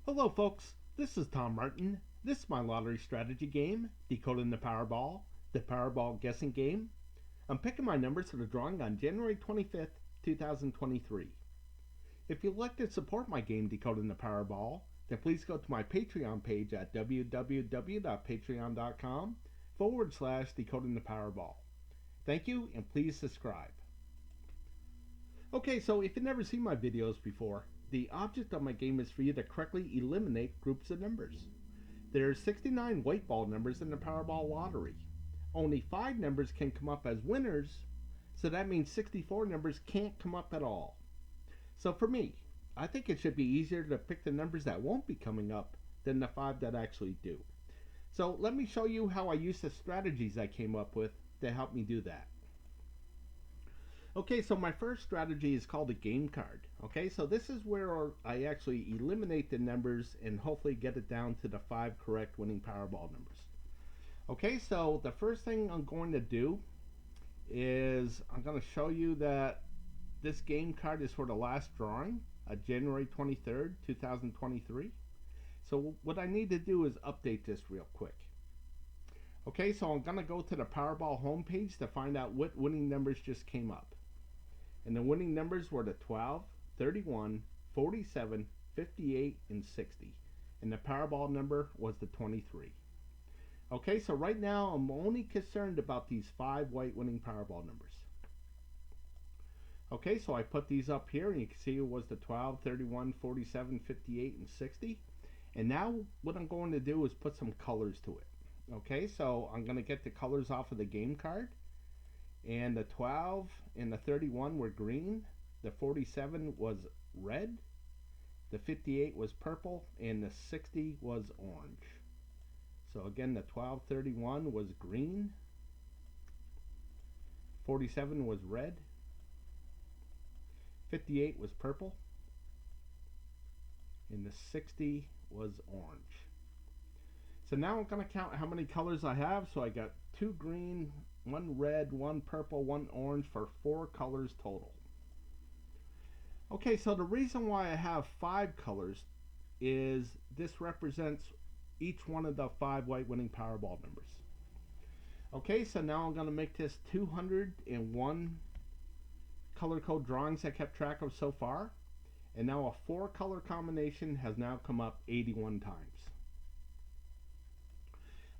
Hello, folks. This is Tom Martin. This is my lottery strategy game, Decoding the Powerball guessing game. I'm picking my numbers for the drawing on January 25th, 2023. If you'd like to support my game, Decoding the Powerball, then please go to my Patreon page at www.patreon.com/Decoding the Powerball. Thank you, and please subscribe. Okay, so if you've never seen my videos before, the object of my game is for you to correctly eliminate groups of numbers. There are 69 white ball numbers in the Powerball lottery. Only 5 numbers can come up as winners, so that means 64 numbers can't come up at all. So for me, I think it should be easier to pick the numbers that won't be coming up than the 5 that actually do. So let me show you how I use the strategies I came up with to help me do that. Okay, so my first strategy is called a game card. Okay, so this is where I actually eliminate the numbers and hopefully get it down to the 5 correct winning Powerball numbers. Okay, so the first thing I'm going to do is I'm going to show you that this game card is for the last drawing, January 23rd, 2023. So what I need to do is update this real quick. Okay, so I'm going to go to the Powerball homepage to find out what winning numbers just came up. And the winning numbers were the 12, 31, 47, 58, and 60. And the Powerball number was the 23. Okay, so right now I'm only concerned about these 5 white winning Powerball numbers. Okay, so I put these up here and you can see it was the 12, 31, 47, 58, and 60. And now what I'm going to do is put some colors to it. Okay, so I'm going to get the colors off of the game card. And the 12 and the 31 were green, the 47 was red, the 58 was purple, and the 60 was orange. So again, the 1231 was green, 47 was red, 58 was purple, and the 60 was orange. So now I'm going to count how many colors I have. So I got 2 green, 1 red, 1 purple, 1 orange for 4 colors total. Okay, so the reason why I have 5 colors is this represents each one of the 5 white winning Powerball numbers. Okay, so now I'm going to make this 201 color code drawings I kept track of so far. And now a 4 color combination has now come up 81 times.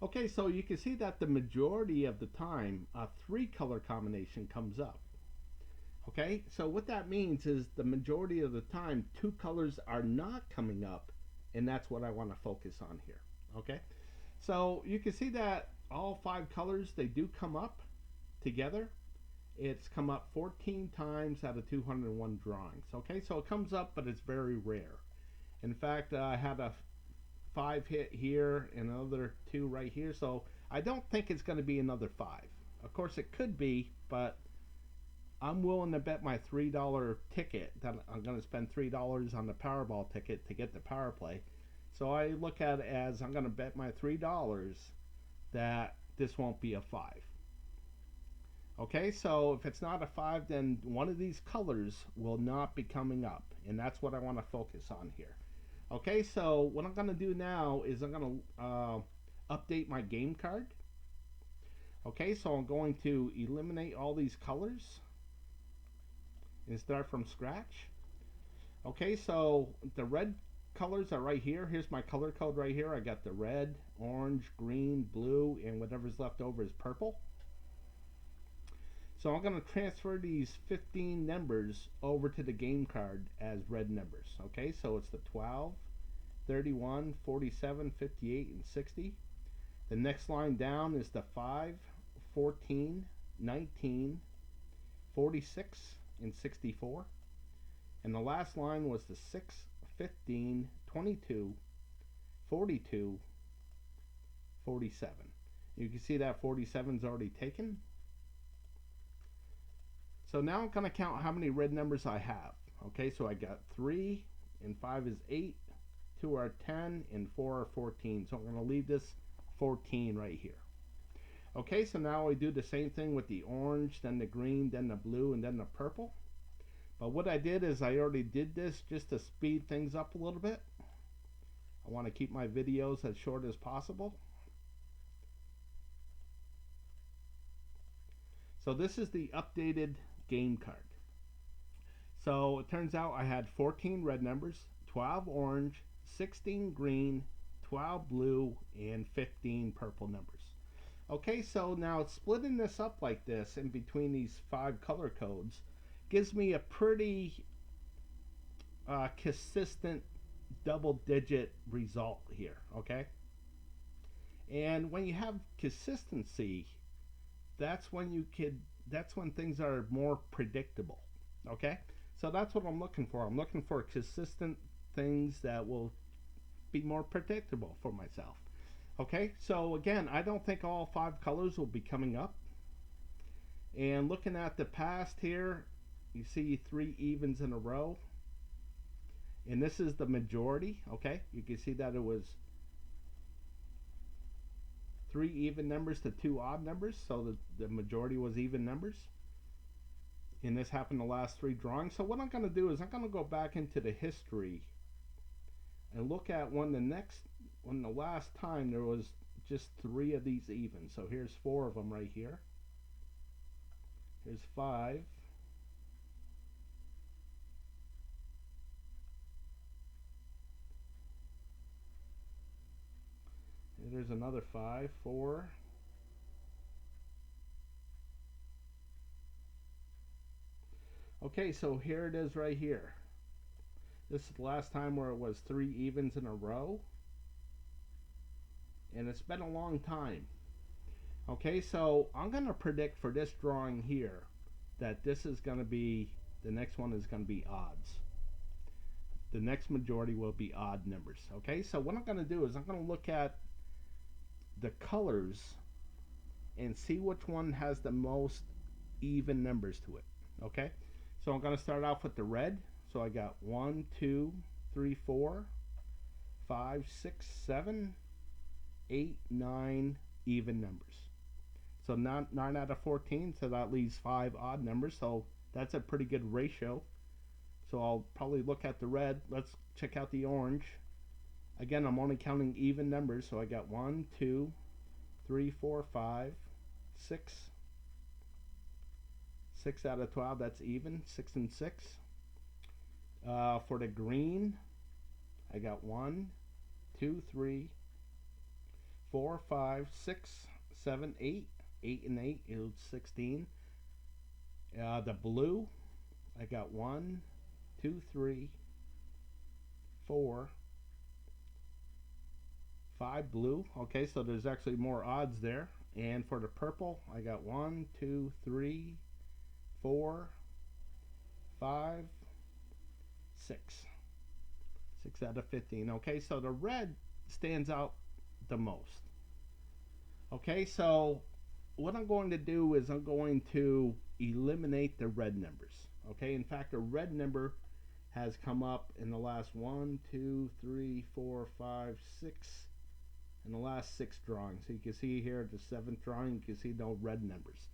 Okay, so you can see that the majority of the time a 3 color combination comes up. Okay, so what that means is the majority of the time 2 colors are not coming up, and that's what I want to focus on here. Okay, so you can see that all 5 colors, they do come up together. It's come up 14 times out of 201 drawings. Okay, so it comes up, but it's very rare. In fact, I had a 5 hit here and another 2 right here, so I don't think it's going to be another 5. Of course it could be, but I'm willing to bet my $3 ticket that I'm going to spend $3 on the Powerball ticket to get the power play. So I look at it as I'm going to bet my $3 that this won't be a 5. Okay, so if it's not a 5, then one of these colors will not be coming up, and that's what I want to focus on here. Okay, so what I'm going to do now is I'm going to update my game card. Okay, so I'm going to eliminate all these colors and start from scratch. Okay, so the red colors are right here. Here's my color code right here. I got the red, orange, green, blue, and whatever's left over is purple. So I'm going to transfer these 15 numbers over to the game card as red numbers. Okay, so it's the 12, 31, 47, 58, and 60. The next line down is the 5, 14, 19, 46, and 64. And the last line was the 6, 15, 22, 42, 47. You can see that 47 is already taken. So now I'm going to count how many red numbers I have. Okay, so I got 3 and 5 is 8, 2 are 10, and 4 are 14. So I'm going to leave this 14 right here. Okay, so now I do the same thing with the orange, then the green, then the blue, and then the purple. But what I did is I already did this just to speed things up a little bit. I want to keep my videos as short as possible. So this is the updated game card. So it turns out I had 14 red numbers, 12 orange, 16 green, 12 blue, and 15 purple numbers. Okay, so now splitting this up like this in between these 5 color codes gives me a pretty consistent double-digit result here, okay? And when you have consistency, that's when things are more predictable, okay? So that's what I'm looking for. I'm looking for consistent things that will be more predictable for myself. Okay, so again, I don't think all 5 colors will be coming up. And looking at the past here, you see 3 evens in a row. And this is the majority, okay? You can see that it was 3 even numbers to 2 odd numbers, so the majority was even numbers. And this happened the last 3 drawings. So what I'm going to do is I'm going to go back into the history and look at when the last time there was just 3 of these evens. So here's 4 of them right here. Here's 5. And there's another 5, 4. Okay, so here it is right here. This is the last time where it was 3 evens in a row. And it's been a long time. Okay, so I'm going to predict for this drawing here that this is going to be, the next one is going to be odds. The next majority will be odd numbers. Okay, so what I'm going to do is I'm going to look at the colors and see which one has the most even numbers to it. Okay, so I'm going to start off with the red. So I got 1, 2, 3, 4, 5, 6, 7, 8, 9 even numbers. So 9 out of 14, so that leaves 5 odd numbers. So that's a pretty good ratio. So I'll probably look at the red. Let's check out the orange. Again, I'm only counting even numbers. So I got 1, 2, 3, 4, 5, 6. 6 out of 12, that's even. 6 and 6. For the green, I got 1, 2, 3, 4, 5, 6, 7, 8. 8 and 8 is 16. The blue, I got 1, 2, 3, 4, 5 blue. Okay, so there's actually more odds there. And for the purple, I got 1, 2, 3, 4, 5, 6. 6 out of 15. Okay, so the red stands out the most. Okay, so what I'm going to do is I'm going to eliminate the red numbers. Okay, in fact, a red number has come up in the last 1, 2, 3, 4, 5, 6, in the last 6 drawings. So you can see here the 7th drawing, you can see no red numbers.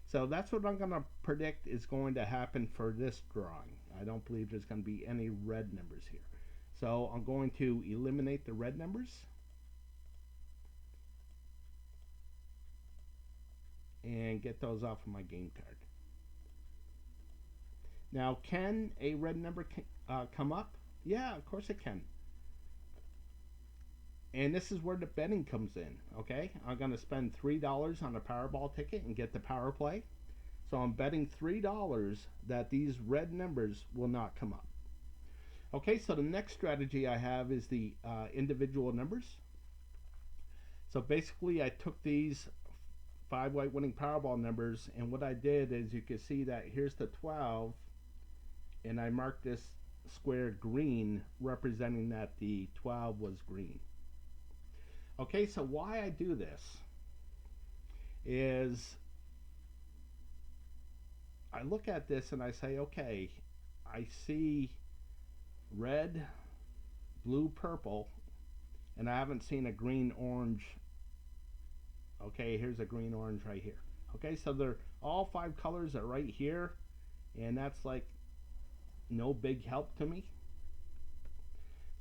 So that's what I'm going to predict is going to happen for this drawing. I don't believe there's going to be any red numbers here. So I'm going to eliminate the red numbers. And get those off of my game card. Now, can a red number come up? Yeah, of course it can. And this is where the betting comes in. Okay, I'm going to spend $3 on a Powerball ticket and get the power play. So I'm betting $3 that these red numbers will not come up. Okay, so the next strategy I have is the individual numbers. So basically I took these 5 white winning Powerball numbers, and what I did is you can see that here's the 12, and I marked this square green representing that the 12 was green. Okay, so why I do this is I look at this and I say, okay, I see red, blue, purple, and I haven't seen a green, orange. Okay, here's a green, orange right here. Okay, so they're all 5 colors are right here, and that's like no big help to me.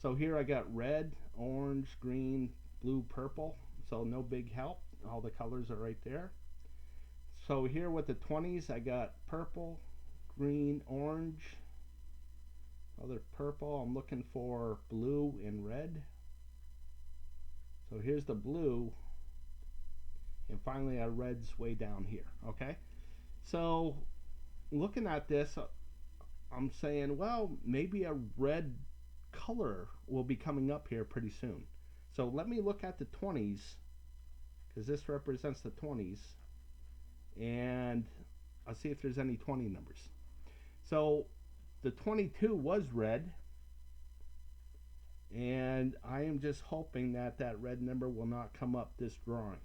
So here I got red, orange, green, blue, purple. So no big help. All the colors are right there. So here with the 20s, I got purple, green, orange, other purple. I'm looking for blue and red. So here's the blue. And finally, our red's way down here. Okay. So looking at this, I'm saying, well, maybe a red color will be coming up here pretty soon. So let me look at the 20s, because this represents the 20s, and I'll see if there's any 20 numbers. So the 22 was red, and I am just hoping that that red number will not come up this drawing.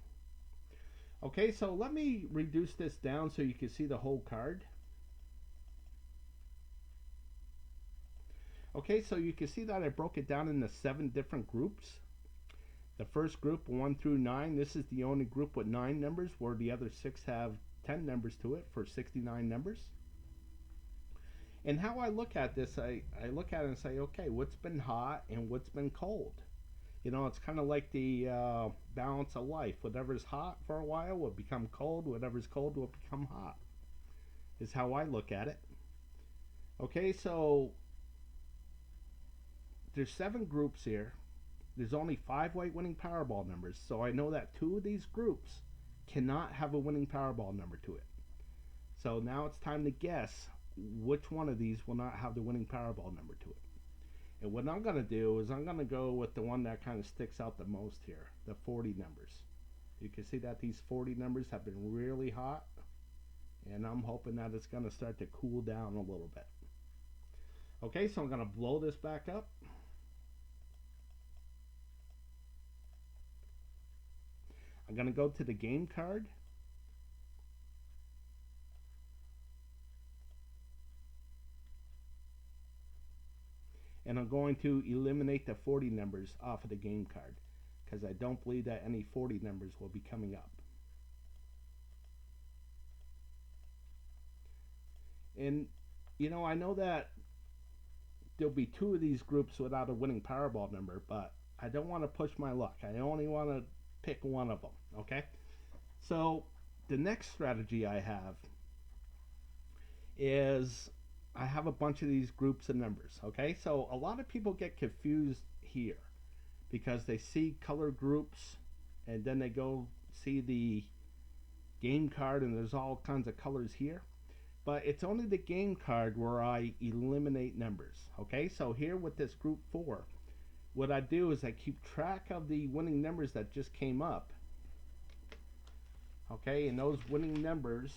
Okay, so let me reduce this down so you can see the whole card. Okay, so you can see that I broke it down into 7 different groups. The first group, 1 through 9, this is the only group with 9 numbers, where the other 6 have 10 numbers to it for 69 numbers. And how I look at this, I look at it and say, okay, what's been hot and what's been cold? You know, it's kind of like the balance of life. Whatever's hot for a while will become cold. Whatever's cold will become hot, is how I look at it. Okay, so there's 7 groups here. There's only 5 white winning Powerball numbers, so I know that 2 of these groups cannot have a winning Powerball number to it. So now it's time to guess which one of these will not have the winning Powerball number to it. And what I'm going to do is I'm going to go with the one that kind of sticks out the most here, the 40 numbers. You can see that these 40 numbers have been really hot, and I'm hoping that it's going to start to cool down a little bit. Okay, so I'm going to blow this back up. I'm going to go to the game card. And I'm going to eliminate the 40 numbers off of the game card, because I don't believe that any 40 numbers will be coming up. And, you know, I know that there'll be 2 of these groups without a winning Powerball number, but I don't want to push my luck. I only want to pick one of them, okay? So the next strategy I have is I have a bunch of these groups of numbers, okay? So a lot of people get confused here because they see color groups and then they go see the game card and there's all kinds of colors here. But it's only the game card where I eliminate numbers, okay? So here with this group 4, what I do is I keep track of the winning numbers that just came up, okay? And those winning numbers,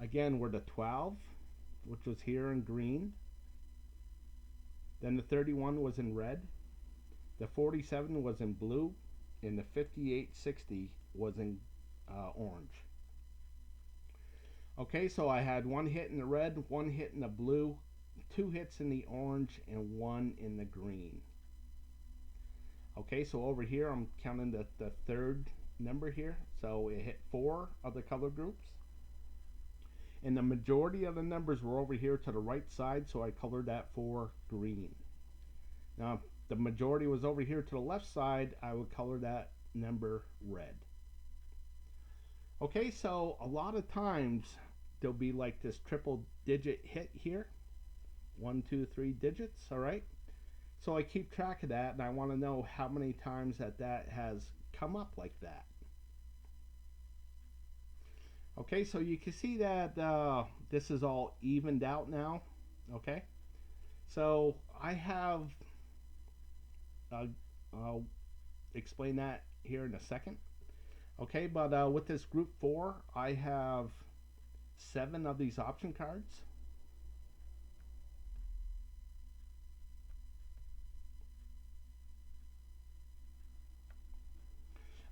again, were the 12, which was here in green. Then the 31 was in red. The 47 was in blue. And the 5860 was in orange. Okay, so I had 1 hit in the red, 1 hit in the blue, 2 hits in the orange, and 1 in the green. Okay, so over here I'm counting the 3rd number here. So it hit 4 of the color groups. And the majority of the numbers were over here to the right side, so I colored that for green. Now, if the majority was over here to the left side, I would color that number red. Okay, so a lot of times there'll be like this triple digit hit here. 1, 2, 3 digits, all right? So I keep track of that, and I want to know how many times that has come up like that. Okay, so you can see that this is all evened out now, okay? So I have, I'll explain that here in a second. Okay, but with this group 4, I have 7 of these option cards.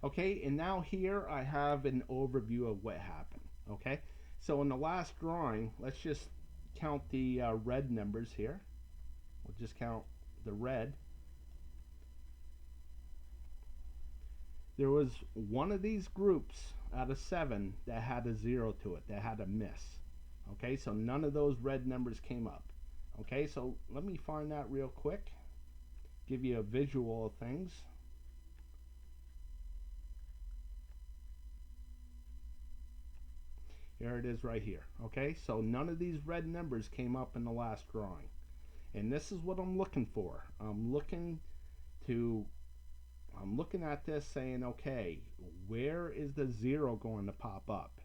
Okay, and now here I have an overview of what happened. Okay, so in the last drawing, let's just count the red numbers here. We'll just count the red. There was one of these groups out of 7 that had a 0 to it, that had a miss. Okay, so none of those red numbers came up. Okay, so let me find that real quick, give you a visual of things. Here it is right here. Okay, so none of these red numbers came up in the last drawing. And this is what I'm looking for. To I'm looking at this saying, okay, where is the 0 going to pop up?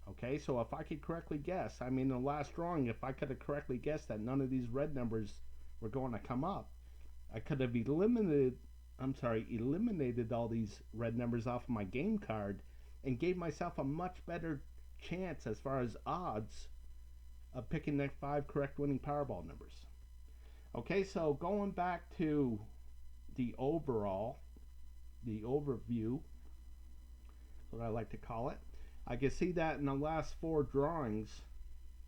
Okay, so if I could correctly guess, I mean, in the last drawing, if I could have correctly guessed that none of these red numbers were going to come up, I could have eliminated all these red numbers off of my game card and gave myself a much better chance as far as odds of picking the 5 correct winning Powerball numbers. Okay, so going back to the overview, what I like to call it, I can see that in the last 4 drawings,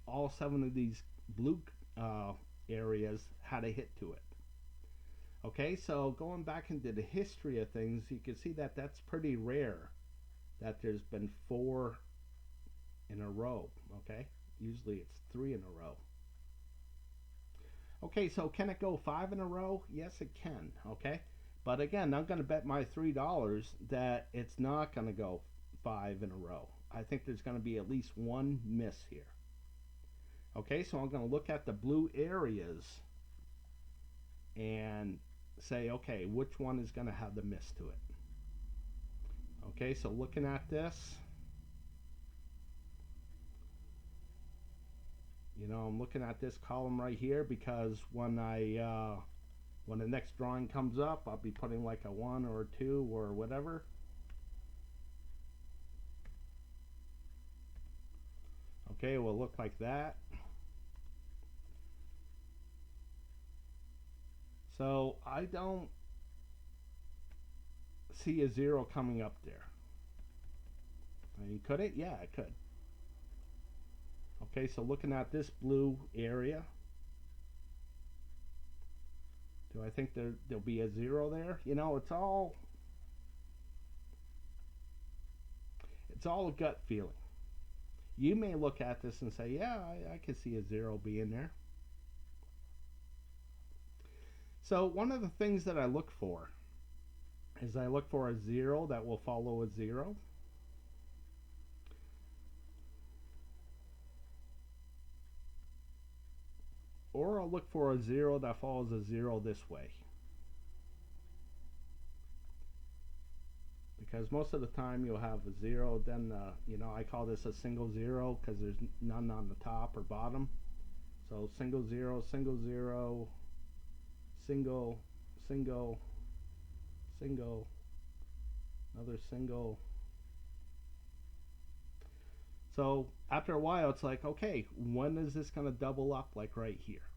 all 7 of these blue areas had a hit to it. Okay, so going back into the history of things, you can see that that's pretty rare that there's been 4 in a row. Okay, usually it's 3 in a row. Okay, so can it go 5 in a row? Yes, it can. Okay, but again, I'm going to bet my $3 that it's not going to go 5 in a row. I think there's going to be at least 1 miss here. Okay, so I'm going to look at the blue areas and say, okay, which one is going to have the miss to it? Okay, so looking at this, I'm looking at this column right here because when the next drawing comes up, I'll be putting like a 1 or a 2 or whatever. Okay, it will look like that. So I don't see a 0 coming up there. I mean, could it? Yeah, it could. Okay, so looking at this blue area, do I think there'll be a 0 there? It's all a gut feeling. You may look at this and say, yeah, I can see a 0 being there. So one of the things that I look for is I look for a 0 that will follow a 0. Or I'll look for a 0 that follows a 0 this way. Because most of the time you'll have a 0, then I call this a single 0 because there's none on the top or bottom. So single 0, single 0, single, single, single, another single. So after a while it's like, okay, when is this going to double up, like right here?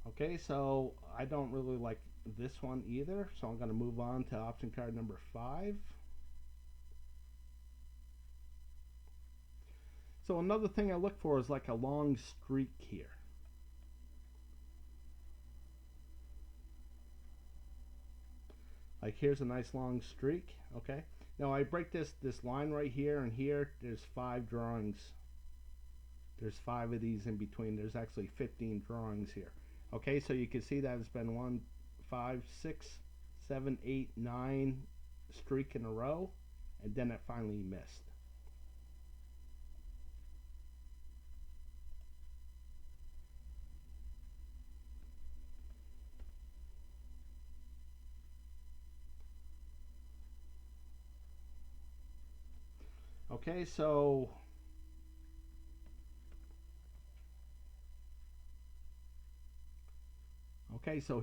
Okay, so I don't really like this one either, so I'm going to move on to option card number 5. So another thing I look for is like a long streak here. Like here's a nice long streak. Okay, now I break this line right here and here. There's 5 drawings. There's 5 of these in between. There's actually 15 drawings here. Okay, so you can see that it's been 1, 5, 6, 7, 8, 9 streak in a row, and then it finally missed. Okay, so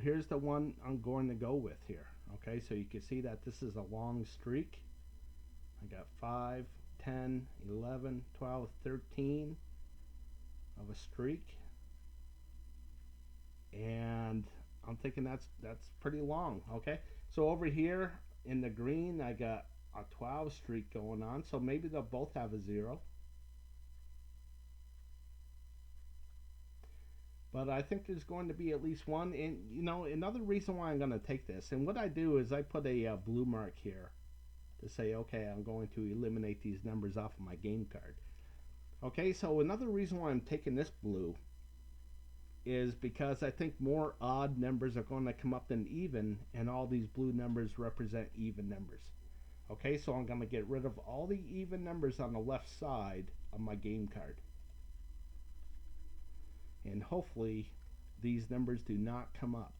here's the one I'm going to go with here. Okay, so you can see that this is a long streak. I got 5, 10, 11, 12, 13 of a streak. And I'm thinking that's pretty long. Okay, so over here in the green I got a 12 streak going on, so maybe they'll both have a 0. But I think there's going to be at least one. And another reason why I'm going to take this, and what I do is I put a blue mark here to say, okay, I'm going to eliminate these numbers off of my game card. Okay, so another reason why I'm taking this blue is because I think more odd numbers are going to come up than even, and all these blue numbers represent even numbers. Okay, so I'm going to get rid of all the even numbers on the left side of my game card. And hopefully these numbers do not come up.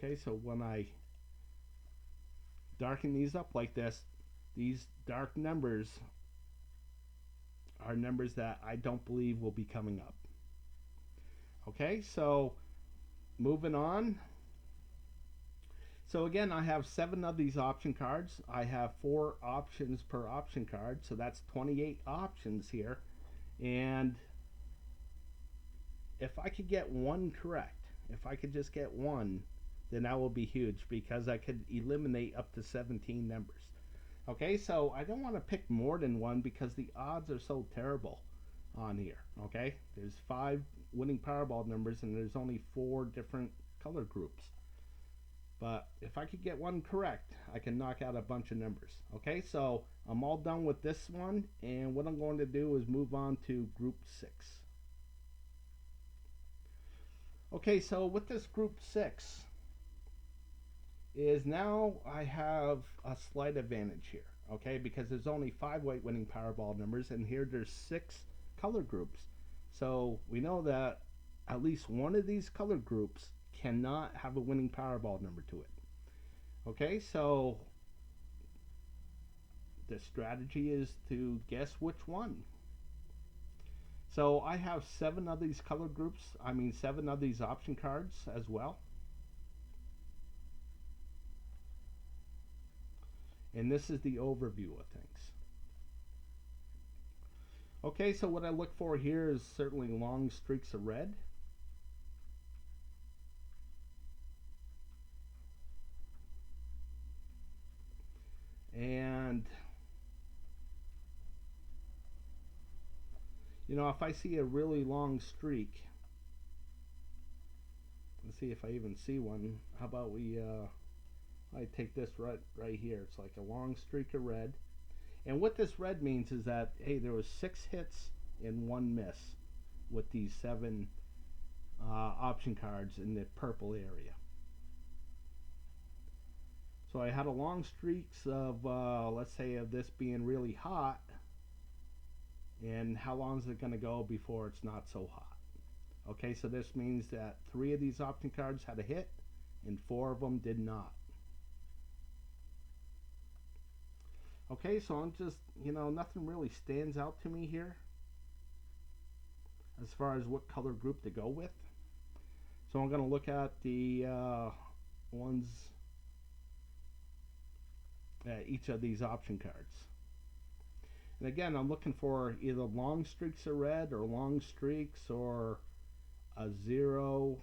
Okay, so when I darken these up like this, these dark numbers are numbers that I don't believe will be coming up. Okay, so moving on. So again, I have 7 of these option cards. I have 4 options per option card, so that's 28 options here. And if I could get one correct, if I could just get one, then that will be huge because I could eliminate up to 17 numbers. Okay, so I don't want to pick more than one because the odds are so terrible on here. Okay, there's 5 winning Powerball numbers and there's only 4 different color groups. But if I could get one correct, I can knock out a bunch of numbers. Okay, so I'm all done with this one, and what I'm going to do is move on to group 6. Okay, so with this group 6 is now I have a slight advantage here, okay, because there's only 5 white winning Powerball numbers, and here there's 6 color groups. So we know that at least one of these color groups cannot have a winning Powerball number to it. Okay, so the strategy is to guess which one. So I have 7 of these color groups, 7 of these option cards as well. And this is the overview of things. Okay, so what I look for here is certainly long streaks of red. And if I see a really long streak, let's see if I even see one. How about I take this right here. It's like a long streak of red. And what this red means is that, hey, there was 6 hits and 1 miss with these 7 option cards in the purple area. So I had a long streaks of, let's say, of this being really hot. And how long is it going to go before it's not so hot? Okay, so this means that 3 of these option cards had a hit and 4 of them did not. Okay, so I'm just, nothing really stands out to me here as far as what color group to go with. So I'm going to look at the ones at each of these option cards. And again, I'm looking for either long streaks of red or long streaks or a 0,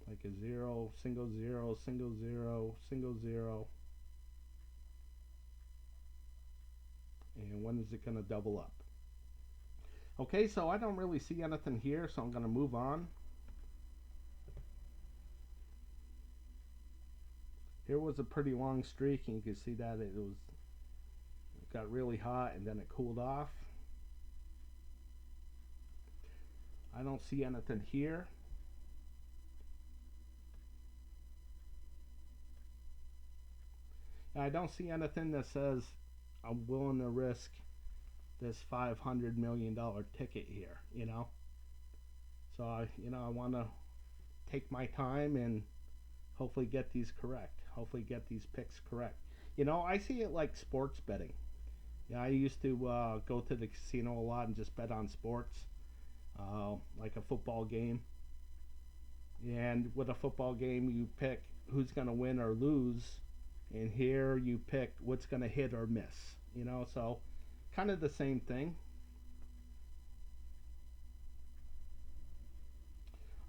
like a 0, single 0, single 0, single 0. And when is it going to double up? Okay, so I don't really see anything here, so I'm going to move on. Here was a pretty long streak, and you can see that it got really hot and then it cooled off. I don't see anything here. And I don't see anything that says I'm willing to risk this $500 million ticket here, So I want to take my time and hopefully get these correct. Hopefully get these picks correct. I see it like sports betting. I used to go to the casino a lot and just bet on sports, like a football game. And with a football game, you pick who's going to win or lose, and here you pick what's going to hit or miss. So kind of the same thing.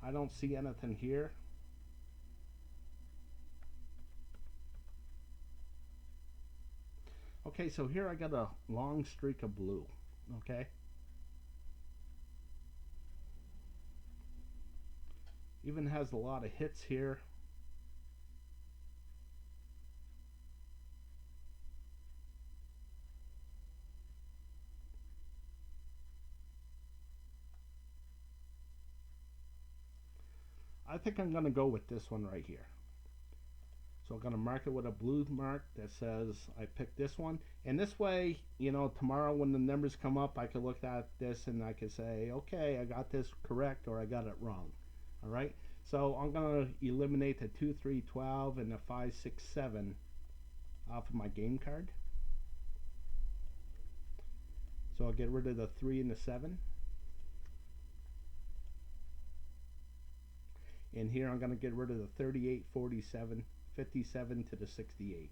I don't see anything here. Okay, so here I got a long streak of blue. Okay. Even has a lot of hits here. I think I'm going to go with this one right here. So I'm going to mark it with a blue mark that says I picked this one. And this way, you know, tomorrow when the numbers come up, I could look at this and I could say, okay, I got this correct or I got it wrong. All right. So I'm going to eliminate the 2, 3, 12 and the 5, 6, 7 off of my game card. So I'll get rid of the 3 and the 7. And here I'm going to get rid of the 38, 47, 57 to the 68.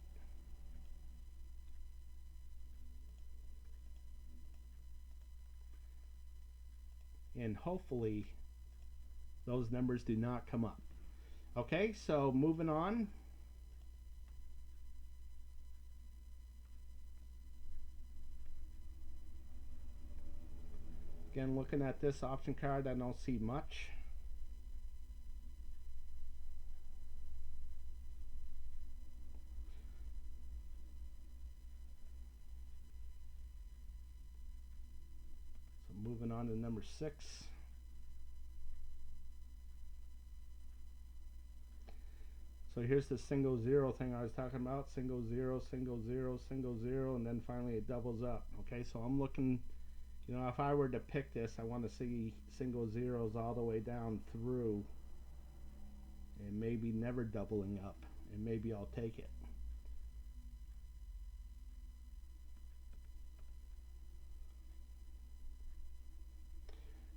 And hopefully those numbers do not come up. Okay, so moving on. Again, looking at this option card, I don't see much. Moving on to number 6. So here's the single zero thing I was talking about. Single zero, single zero, single zero, and then finally it doubles up. Okay, so I'm looking, you know, if I were to pick this, I want to see single zeros all the way down through and maybe never doubling up, and maybe I'll take it.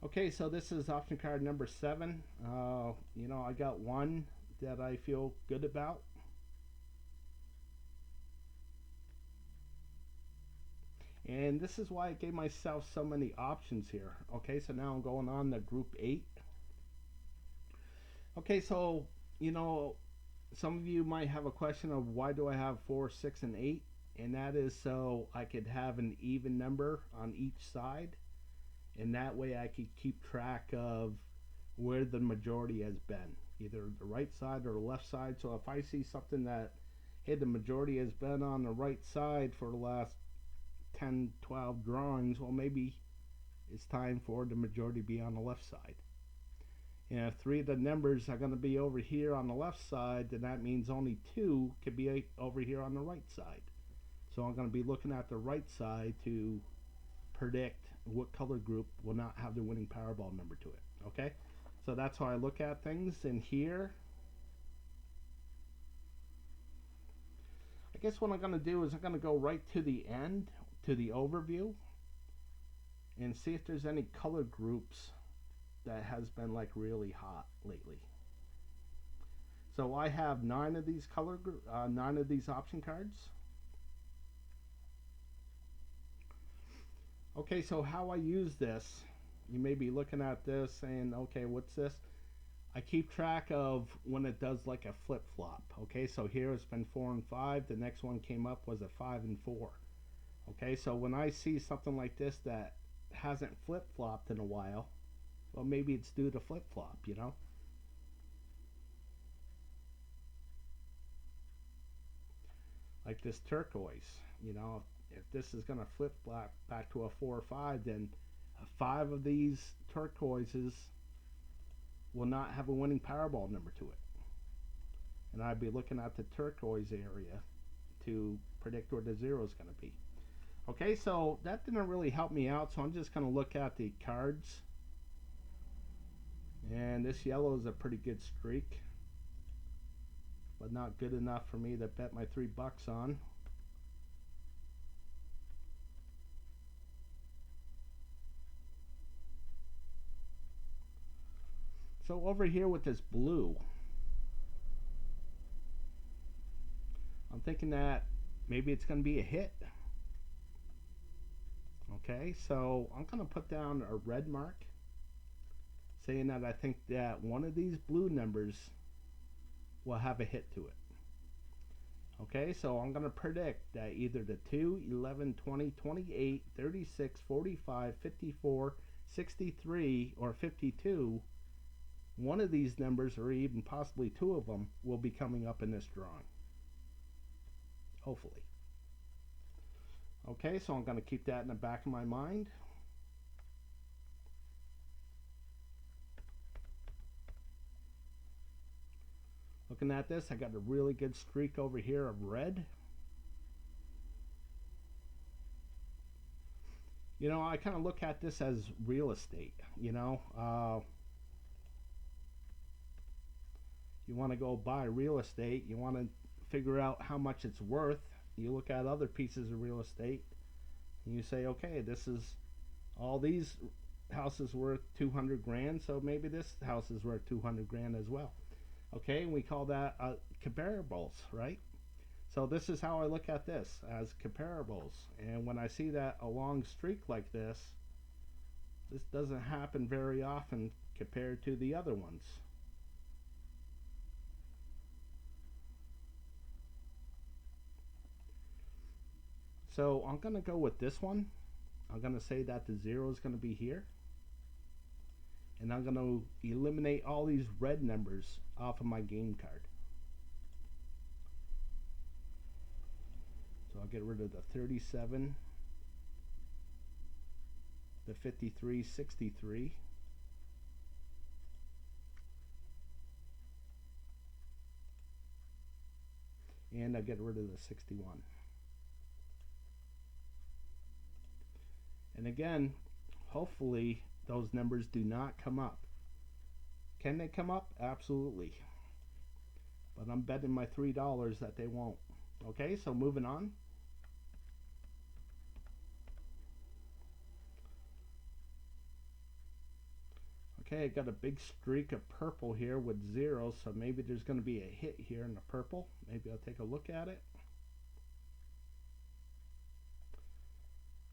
Okay, so this is option card number 7. You know, I got one that I feel good about. And this is why I gave myself so many options here. Okay, so now I'm going on to group 8. Okay, so, you know, some of you might have a question of why do I have 4, 6, and 8? And that is so I could have an even number on each side. And that way I could keep track of where the majority has been, either the right side or the left side. So if I see something that, hey, the majority has been on the right side for the last 10, 12 drawings, well, maybe it's time for the majority to be on the left side. And if 3 of the numbers are going to be over here on the left side, then that means only 2 could be over here on the right side. So I'm going to be looking at the right side to predict what color group will not have the winning Powerball number to it. Okay, so that's how I look at things. And here, I guess what I'm going to do is I'm going to go right to the end, to the overview, and see if there's any color groups that has been like really hot lately. So I have 9 of these 9 of these option cards. Okay, so how I use this, you may be looking at this saying, okay, what's this? I keep track of when it does like a flip-flop. Okay, so here it's been 4 and 5. The next one came up was a 5 and 4. Okay, so when I see something like this that hasn't flip-flopped in a while, well, maybe it's due to flip-flop, you know? Like this turquoise, you know, if this is going to flip back to a 4 or 5, then 5 of these turquoises will not have a winning Powerball number to it. And I'd be looking at the turquoise area to predict where the zero is going to be. Okay, so that didn't really help me out, so I'm just going to look at the cards. And this yellow is a pretty good streak, but not good enough for me to bet my $3 on. So over here with this blue, I'm thinking that maybe it's going to be a hit. Okay, so I'm going to put down a red mark saying that I think that one of these blue numbers will have a hit to it. Okay, so I'm going to predict that either the 2, 11, 20, 28, 36, 45, 54, 63, or 52 one of these numbers, or even possibly two of them, will be coming up in this drawing. Hopefully. Okay, so I'm going to keep that in the back of my mind. Looking at this, I got a really good streak over here of red. You know, I kind of look at this as real estate, you know. You want to go buy real estate, you want to figure out how much it's worth. You look at other pieces of real estate and you say, okay, this is all these houses worth 200 grand, so maybe this house is worth 200 grand as well. Okay, and we call that comparables, right? So this is how I look at this, as comparables. And when I see that a long streak like this doesn't happen very often compared to the other ones. So I'm going to go with this one. I'm going to say that the 0 is going to be here. And I'm going to eliminate all these red numbers off of my game card. So I'll get rid of the 37, the 53, 63. And I'll get rid of the 61. And again, hopefully those numbers do not come up. Can they come up? Absolutely. But I'm betting my $3 that they won't. Okay, so moving on. Okay, I got a big streak of purple here with 0, so maybe there's going to be a hit here in the purple. Maybe I'll take a look at it.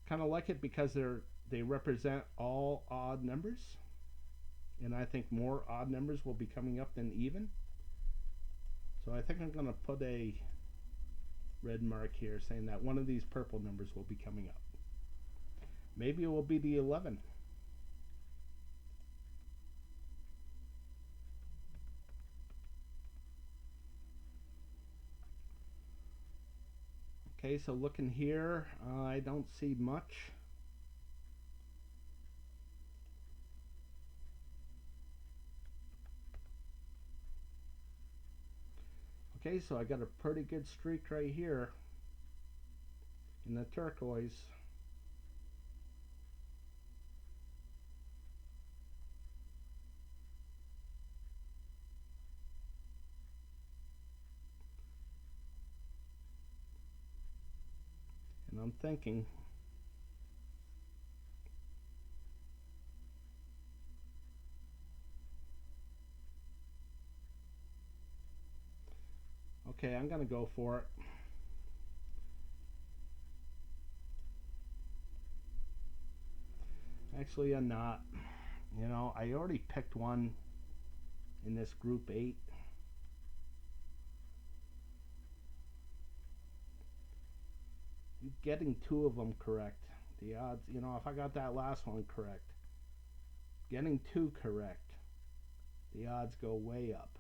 Kind of like it because they represent all odd numbers, and I think more odd numbers will be coming up than even. So I think I'm going to put a red mark here saying that one of these purple numbers will be coming up. Maybe it will be the 11. Okay, so looking here, I don't see much. Okay, so I got a pretty good streak right here in the turquoise. And I'm thinking okay, I'm gonna go for it. Actually, I'm not. You know, I already picked one in this group 8. Getting 2 of them correct, the odds, you know, if I got that last one correct, getting 2 correct, the odds go way up.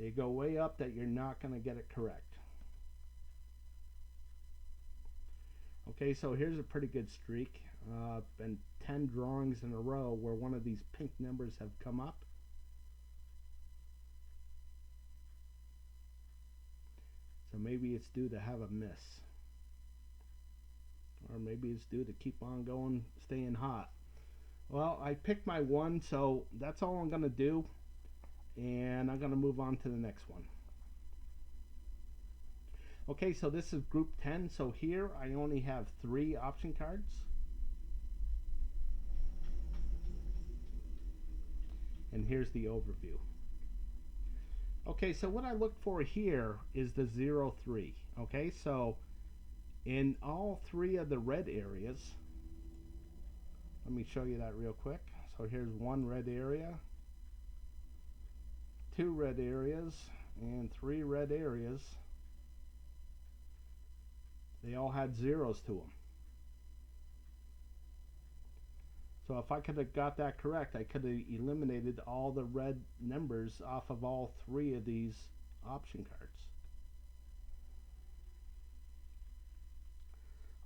They go way up that you're not going to get it correct. Okay, so here's a pretty good streak. Been 10 drawings in a row where one of these pink numbers have come up. So maybe it's due to have a miss. Or maybe it's due to keep on going, staying hot. Well, I picked my one, so that's all I'm going to do. And I'm going to move on to the next one. Okay, so this is group 10. So here I only have 3 option cards. And here's the overview. Okay, so what I look for here is the 0-3. Okay, so in all 3 of the red areas, let me show you that real quick. So here's 1 red area, 2 red areas, and 3 red areas. They all had 0s to them. So if I could have got that correct, I could have eliminated all the red numbers off of all three of these option cards.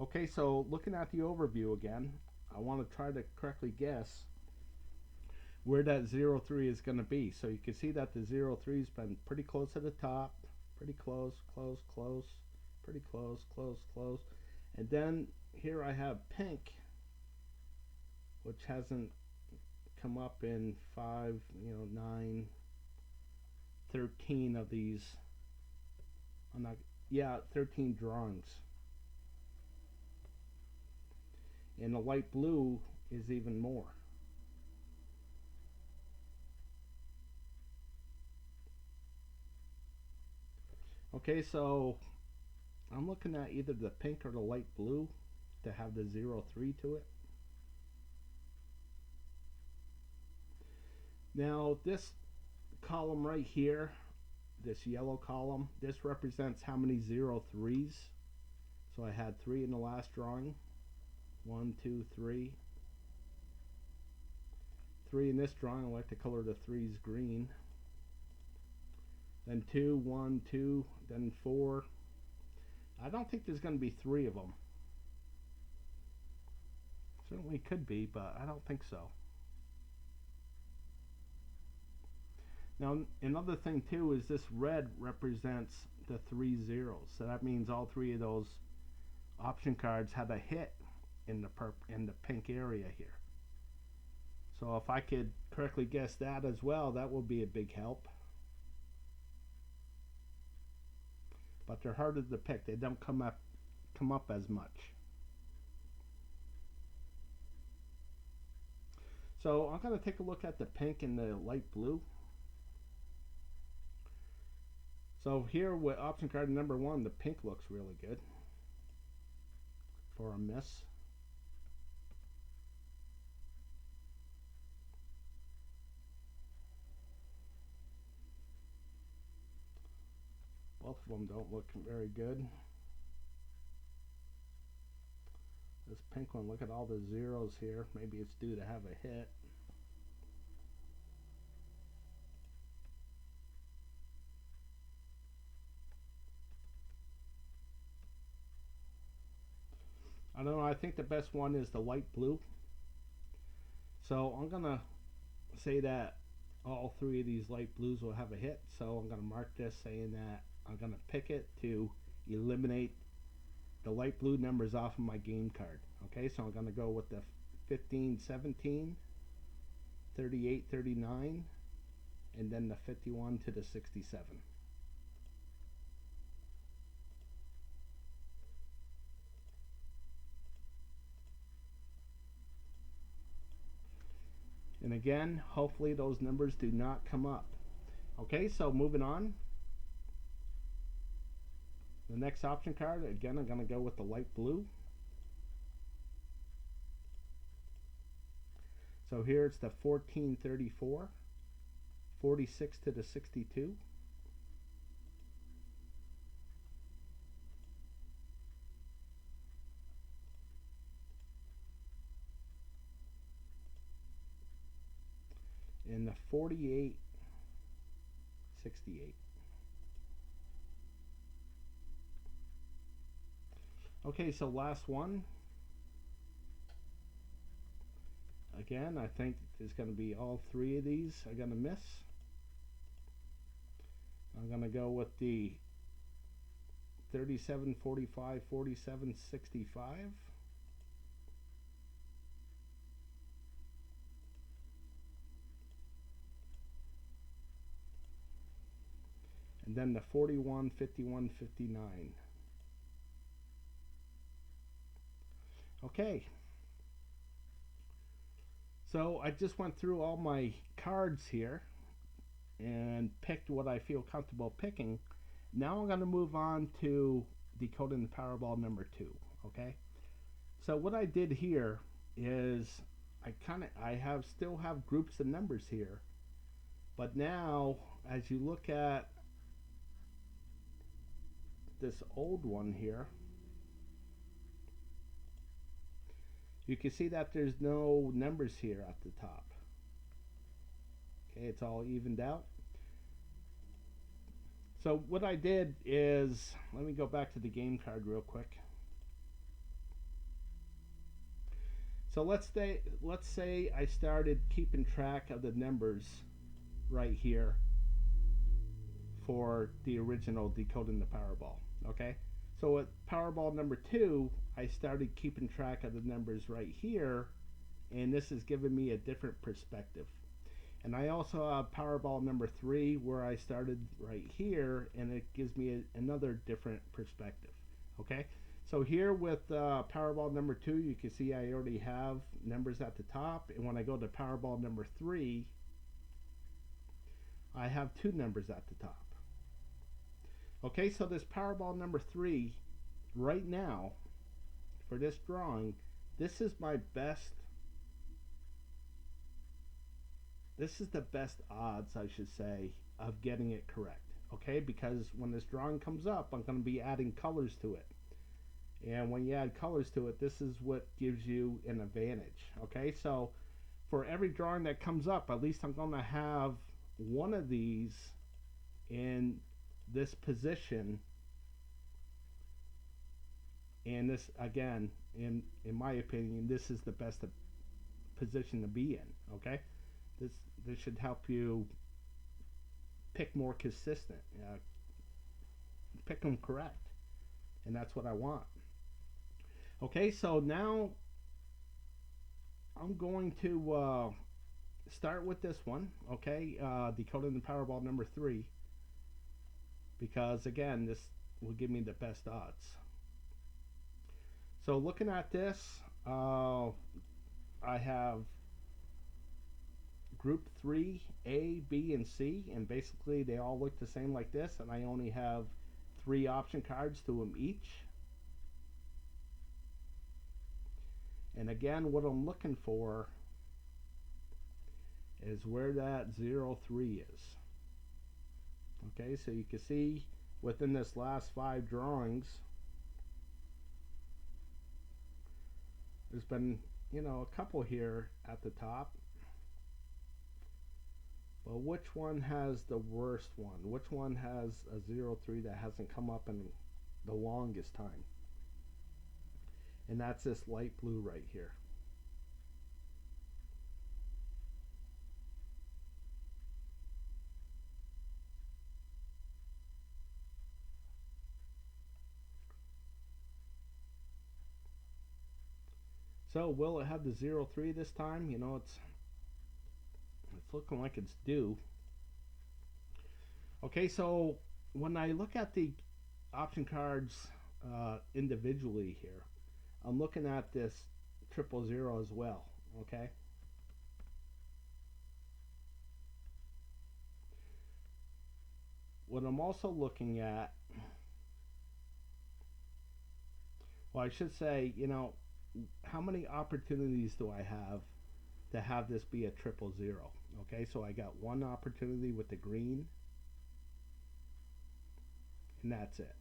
Okay, so looking at the overview again, I want to try to correctly guess where that 03 is going to be. So you can see that the 03 has been pretty close to the top, pretty close, close, close, pretty close, close, close. And then here I have pink, which hasn't come up in 5, 9, 13 of these. I'm not, yeah, 13 drawings. And the light blue is even more. Okay, so I'm looking at either the pink or the light blue to have the 03 to it. Now this column right here, this yellow column, this represents how many 03s. So I had 3 in the last drawing. 1, 2, 3. 3 in this drawing. I like to color the 3s green. Then 2, 1, 2, then 4. I don't think there's going to be 3 of them. Certainly could be, but I don't think so. Now, another thing too is this red represents the 3 zeros. So that means all 3 of those option cards had a hit in the pink area here. So if I could correctly guess that as well, that will be a big help. But they're harder to pick. They don't come up as much. So I'm going to take a look at the pink and the light blue. So here with option card number 1, the pink looks really good for a miss. Both of them don't look very good. This pink one, look at all the zeros here. Maybe it's due to have a hit. I don't know, I think the best one is the light blue. So I'm going to say that all 3 of these light blues will have a hit. So I'm going to mark this saying that I'm going to pick it to eliminate the light blue numbers off of my game card. Okay, so I'm going to go with the 15, 17, 38, 39, and then the 51 to the 67. And again, hopefully those numbers do not come up. Okay, so moving on. The next option card, again, I'm going to go with the light blue. So here it's the 1434, 46 to the 62. And the 48, 68. Okay, so last one. Again, I think there's going to be all 3 of these are going to miss. I'm going to go with the 37, 45, 47, 65. And then the 41, 51, 59. Okay. So I just went through all my cards here and picked what I feel comfortable picking. Now I'm going to move on to decoding the Powerball number 2. Okay. So what I did here is I still have groups of numbers here, but now as you look at this old one here, You can see that there's no numbers here at the top. Okay, it's all evened out. So what I did is, let me go back to the game card real quick. So let's say I started keeping track of the numbers right here for the original Decoding the Powerball. Okay, so at Powerball number 2, I started keeping track of the numbers right here, and this is giving me a different perspective. And I also have Powerball number 3 where I started right here, and it gives me another different perspective. Okay, so here with Powerball number 2, you can see I already have numbers at the top, and when I go to Powerball number 3, I have 2 numbers at the top. Okay, so this Powerball number 3, right now, for this drawing, this is my best. This is the best odds, I should say, of getting it correct. Okay, because when this drawing comes up, I'm going to be adding colors to it. And when you add colors to it, this is what gives you an advantage. Okay, so for every drawing that comes up, at least I'm going to have one of these in this position. And this, again, in my opinion, this is the best position to be in. Okay, this should help you pick more consistent, pick them correct, and that's what I want. Okay, so now I'm going to start with this one. Okay, Decoding the Powerball number 3, because again, this will give me the best odds. So looking at this, I have group 3, A, B, and C, and basically they all look the same like this, and I only have 3 option cards to them each. And again, what I'm looking for is where that 03 is. Okay, so you can see within this last 5 drawings, there's been, a couple here at the top. But which one has the worst one? Which one has a 03 that hasn't come up in the longest time? And that's this light blue right here. So will it have the 03 this time? It's looking like it's due. Okay, so when I look at the option cards individually here, I'm looking at this 000 as well. Okay, what I'm also looking at, well, I should say, how many opportunities do I have to have this be a 000? Okay, so I got 1 opportunity with the green, and that's it.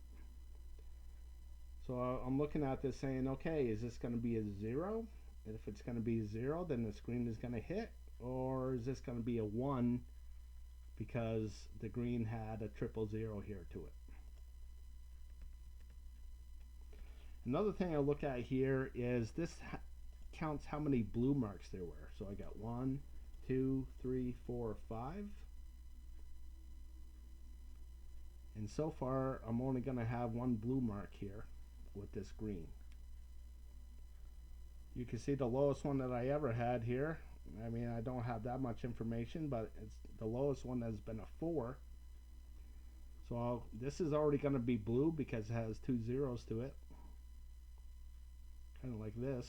So I'm looking at this saying, okay, is this going to be a 0? And if it's going to be a 0, then the screen is going to hit, or is this going to be a 1 because the green had a 000 here to it? Another thing I look at here is this counts how many blue marks there were. So I got 1, 2, 3, 4, 5. And so far, I'm only going to have 1 blue mark here with this green. You can see the lowest one that I ever had here. I mean, I don't have that much information, but it's the lowest one has been a 4. So this is already going to be blue because it has 2 zeros to it. Kind of like this.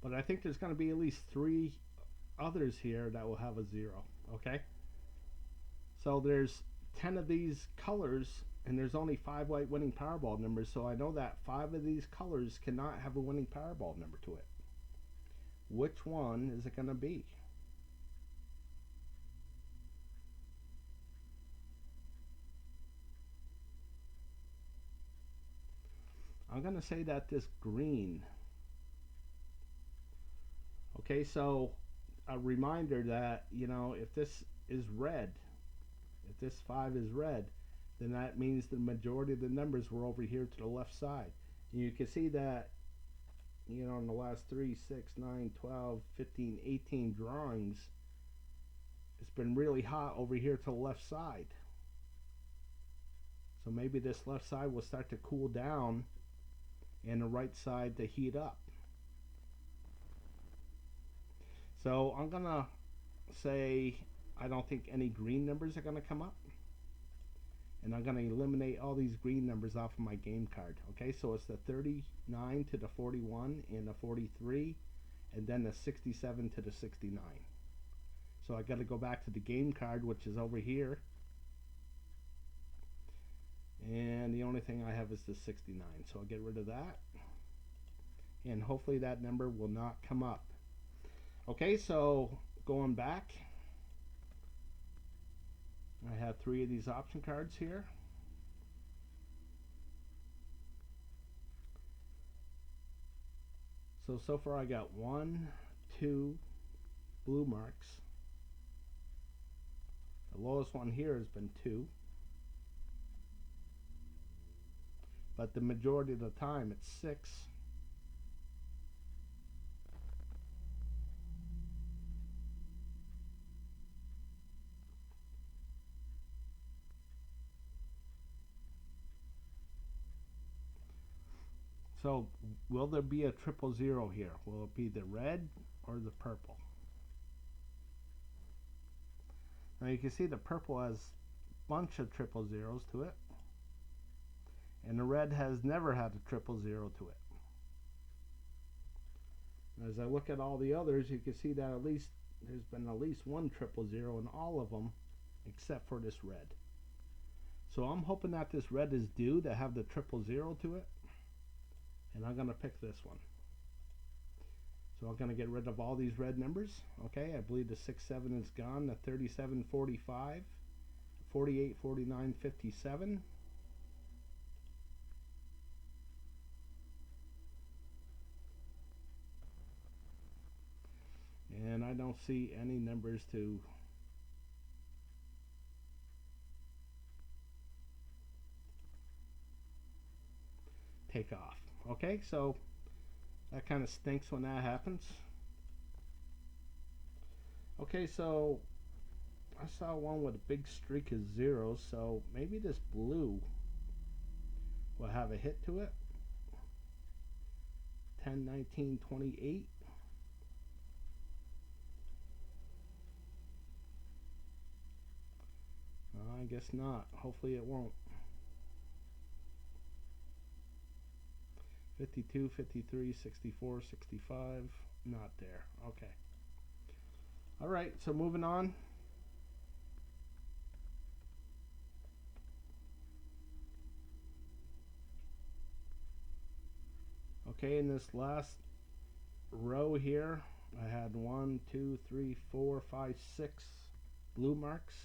But I think there's going to be at least 3 others here that will have a 0. Okay? So there's 10 of these colors, and there's only 5 white winning Powerball numbers, so I know that 5 of these colors cannot have a winning Powerball number to it. Which one is it going to be? I'm going to say that this green. Okay, so a reminder that, if this is red, if this 5 is red, then that means the majority of the numbers were over here to the left side. And you can see that, in the last 3, 6, 9, 12, 15, 18 drawings, it's been really hot over here to the left side. So maybe this left side will start to cool down and the right side to heat up. So I'm going to say I don't think any green numbers are going to come up. And I'm going to eliminate all these green numbers off of my game card. Okay, so it's the 39 to the 41 and the 43, and then the 67 to the 69. So I got to go back to the game card, which is over here. And the only thing I have is the 69. So I'll get rid of that. And hopefully that number will not come up. Okay, so going back, I have 3 of these option cards here. So far I got 1, 2 blue marks. The lowest one here has been 2. But the majority of the time it's 6. So will there be a 000 here? Will it be the red or the purple? Now you can see the purple has a bunch of 000s to it. And the red has never had a 000 to it. As I look at all the others, you can see that at least there's been at least 1 000 in all of them except for this red. So I'm hoping that this red is due to have the 000 to it. And I'm going to pick this one. So I'm going to get rid of all these red numbers. Okay, I believe the 6, 7 is gone. The 37, 45, 48, 49, 57. And I don't see any numbers to take off. Okay, so that kind of stinks when that happens. Okay, so I saw one with a big streak of zeros, so maybe this blue will have a hit to it. 10, 19, 28. I guess not. Hopefully it won't. 52, 53, 64, 65. Not there. Okay. Alright, so moving on. Okay, in this last row here, I had 1, 2, 3, 4, 5, 6 blue marks.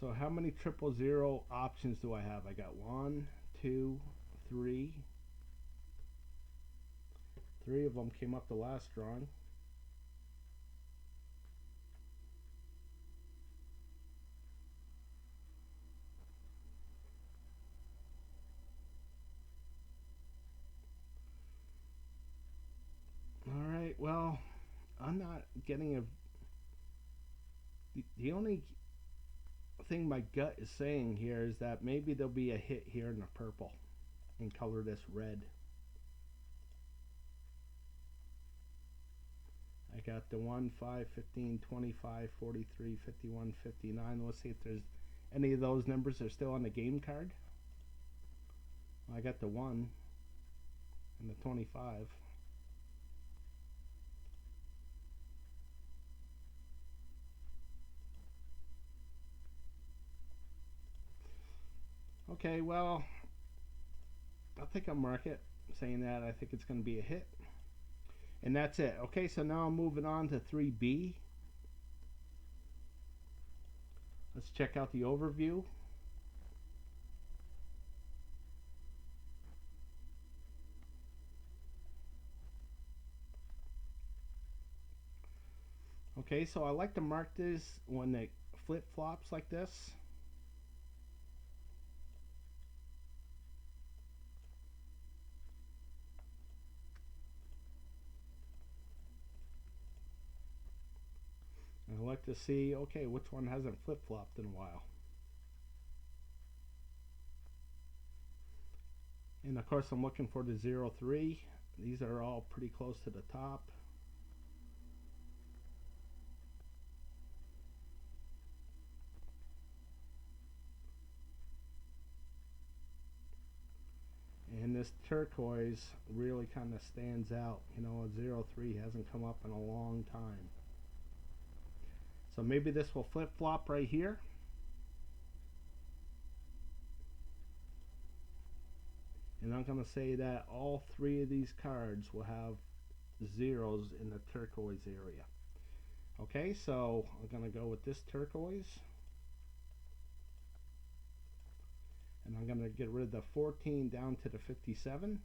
So how many 000 options do I have? I got 1, 2, 3. 3 of them came up the last drawing. Alright, well, I'm not getting the only thing my gut is saying here is that maybe there'll be a hit here in the purple and color this red. I got the 1, 5, 15, 25, 43, 51, 59. Let's see if there's any of those numbers are still on the game card. I got the 1 and the 25. Okay, well, I think I'll mark it saying that I think it's going to be a hit. And that's it. Okay, so now I'm moving on to 3B. Let's check out the overview. Okay, so I like to mark this when it flip-flops like this. And I like to see, okay, which one hasn't flip-flopped in a while. And of course I'm looking for the 0-3. These are all pretty close to the top. And this turquoise really kind of stands out. You know, a 0-3 hasn't come up in a long time. So maybe this will flip-flop right here. And I'm going to say that all three of these cards will have zeros in the turquoise area. Okay, so I'm going to go with this turquoise. And I'm going to get rid of the 14 down to the 57.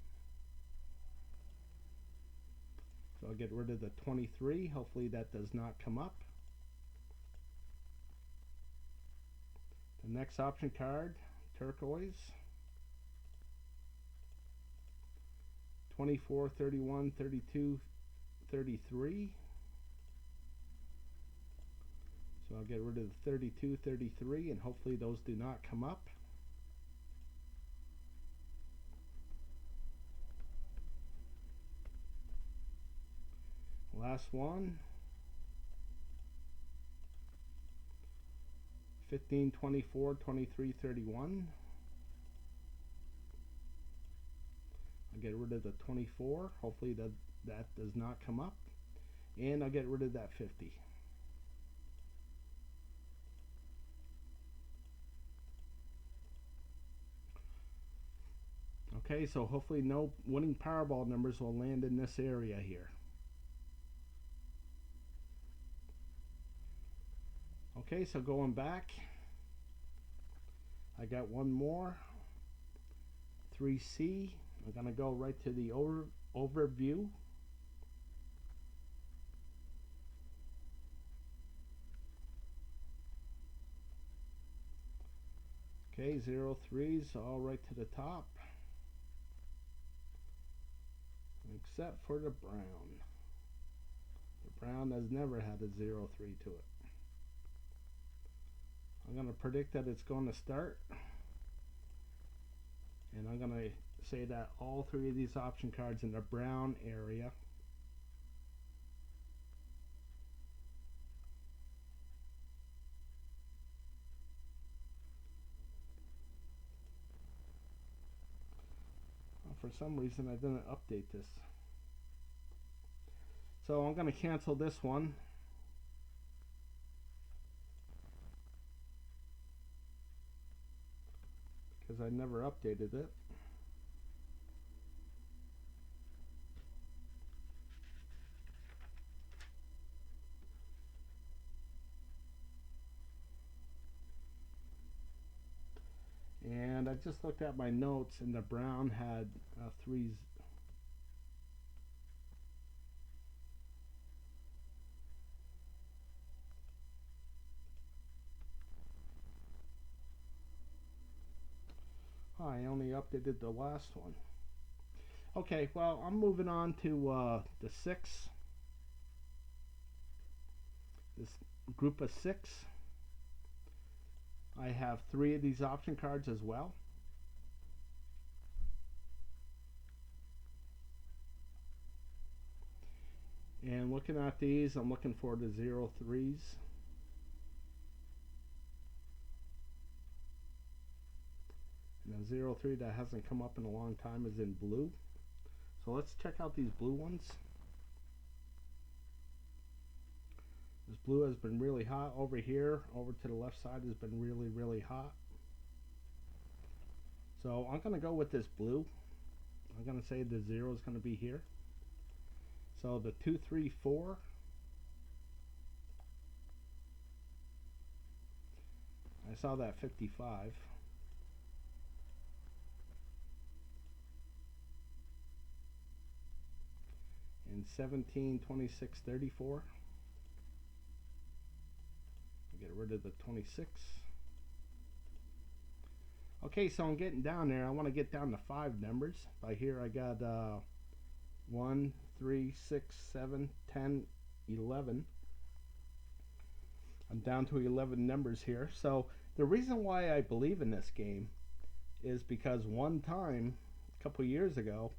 So I'll get rid of the 23. Hopefully that does not come up. The next option card, turquoise. 24, 31, 32, 33. So I'll get rid of the 32, 33, and hopefully those do not come up. Last one. 15, 24, 23, 31. I'll get rid of the 24. Hopefully that does not come up. And I'll get rid of that 50. Okay, so hopefully no winning Powerball numbers will land in this area here. Okay, so going back, I got one more. 3C. I'm going to go right to the overview. Okay, 0-3s all right to the top. Except for the brown. The brown has never had a 0-3 to it. I'm going to predict that it's going to start. And I'm going to say that all three of these option cards in the brown area for some reason I didn't update this. So I'm going to cancel this one. Because I never updated it. And I just looked at my notes and the brown had threes. I only updated the last one. Okay, well, I'm moving on to the 6. This group of 6. I have 3 of these option cards as well. And looking at these, I'm looking for the 0-3s. And the 0-3 that hasn't come up in a long time is in blue. So let's check out these blue ones. This blue has been really hot over here. Over to the left side has been really, really hot. So I'm going to go with this blue. I'm going to say the 0 is going to be here. So the 234, I saw that 55. And 17, 26, 34. Get rid of the 26. Okay, so I'm getting down there. I want to get down to 5 numbers. By here I got 1, 3, 6, 7, 10, 11. I'm down to 11 numbers here. So the reason why I believe in this game is because one time, a couple years ago,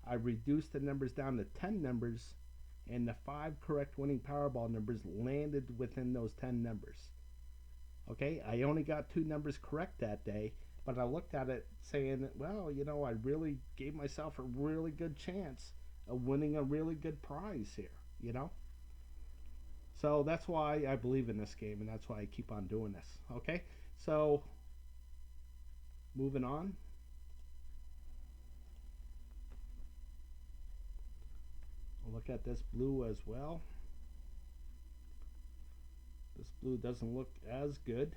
I reduced the numbers down to 10 numbers, and the 5 correct winning Powerball numbers landed within those 10 numbers. Okay, I only got 2 numbers correct that day, but I looked at it saying, well, you know, I really gave myself a really good chance of winning a really good prize here, you know? So that's why I believe in this game, and that's why I keep on doing this. Okay, so moving on. Look at this blue as well. This blue doesn't look as good.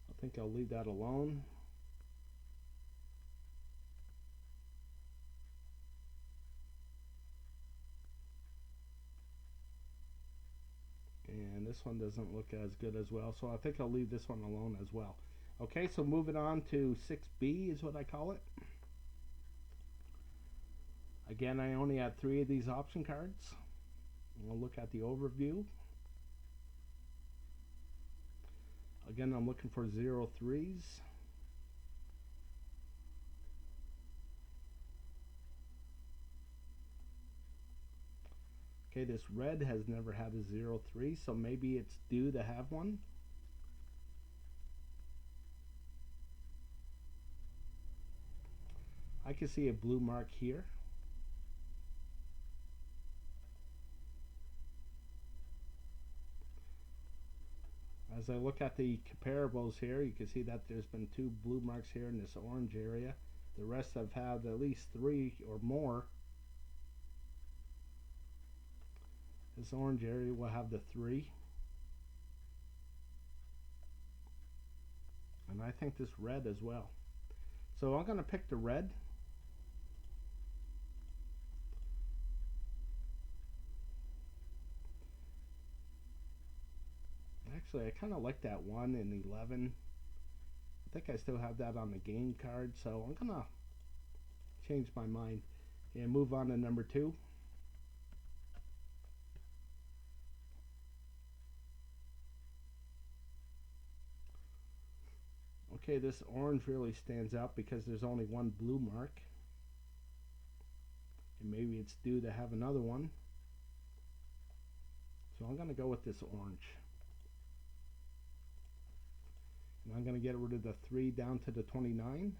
I think I'll leave that alone. And this one doesn't look as good as well, so I think I'll leave this one alone as well. Okay, so moving on to 6B is what I call it. Again, I only had 3 of these option cards. We'll look at the overview. Again, I'm looking for 03s. Okay, this red has never had a 03, so maybe it's due to have one. I can see a blue mark here. As I look at the comparables here, you can see that there's been 2 blue marks here in this orange area. The rest have had at least 3 or more. This orange area will have the 3. And I think this red as well. So I'm going to pick the red. Actually, I kind of like that 1 and 11. I think I still have that on the game card, so I'm going to change my mind and move on to number 2. Okay, this orange really stands out because there's only 1 blue mark. And maybe it's due to have another one. So I'm going to go with this orange. And I'm going to get rid of the 3 down to the 29